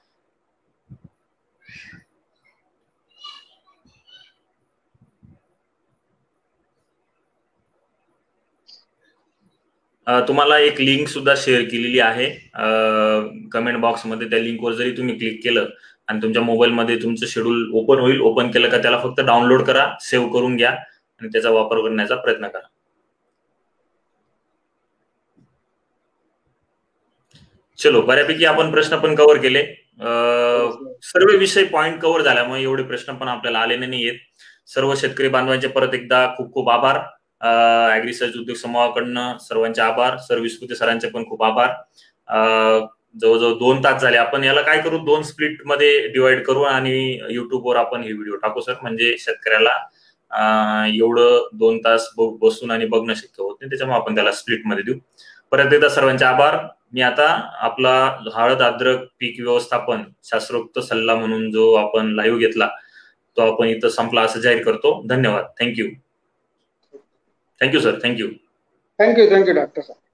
तुम्हाला एक लिंक सुद्धा शेअर केलेली आहे कमेंट बॉक्समध्ये. त्या लिंकवर जरी तुम्ही क्लिक केलं आणि तुमच्या मोबाईलमध्ये तुमचं शेड्यूल ओपन होईल. ओपन केलं का त्याला फक्त डाउनलोड करा, सेव्ह करून घ्या आणि त्याचा वापर करण्याचा प्रयत्न करा. चलो, बऱ्यापैकी आपण प्रश्न पण कव्हर केले. सर्व विषय पॉइंट कव्हर झाल्यामुळे एवढे प्रश्न पण आपल्याला आलेले नाहीयेत. सर्व शेतकरी बांधवांचे परत एकदा खूप खूप आभार. ऍग्रिसर्च उद्योग समूहाकडनं सर्वांचे आभार. सर विस्पुते सरांचे पण खूप आभार. जवळजवळ 2 तास झाले. आपण याला काय करू, 2 स्प्लिट मध्ये डिवाइड करू आणि युट्यूबवर आपण हे व्हिडिओ टाकू सर, म्हणजे शेतकऱ्याला एवढं 2 तास बसून आणि बघणं शक्य होत नाही. त्याच्यामुळे आपण त्याला स्प्लिट मध्ये देऊ. परत एकदा सर्वांचे आभार. मी आता आपला हळद अद्रक पीक व्यवस्थापन शास्त्रोक्त सल्ला म्हणून जो आपण लाईव्ह घेतला तो आपण इथं संपला असं जाहीर करतो. धन्यवाद. Thank you sir. थँक्यू डॉक्टर साहेब.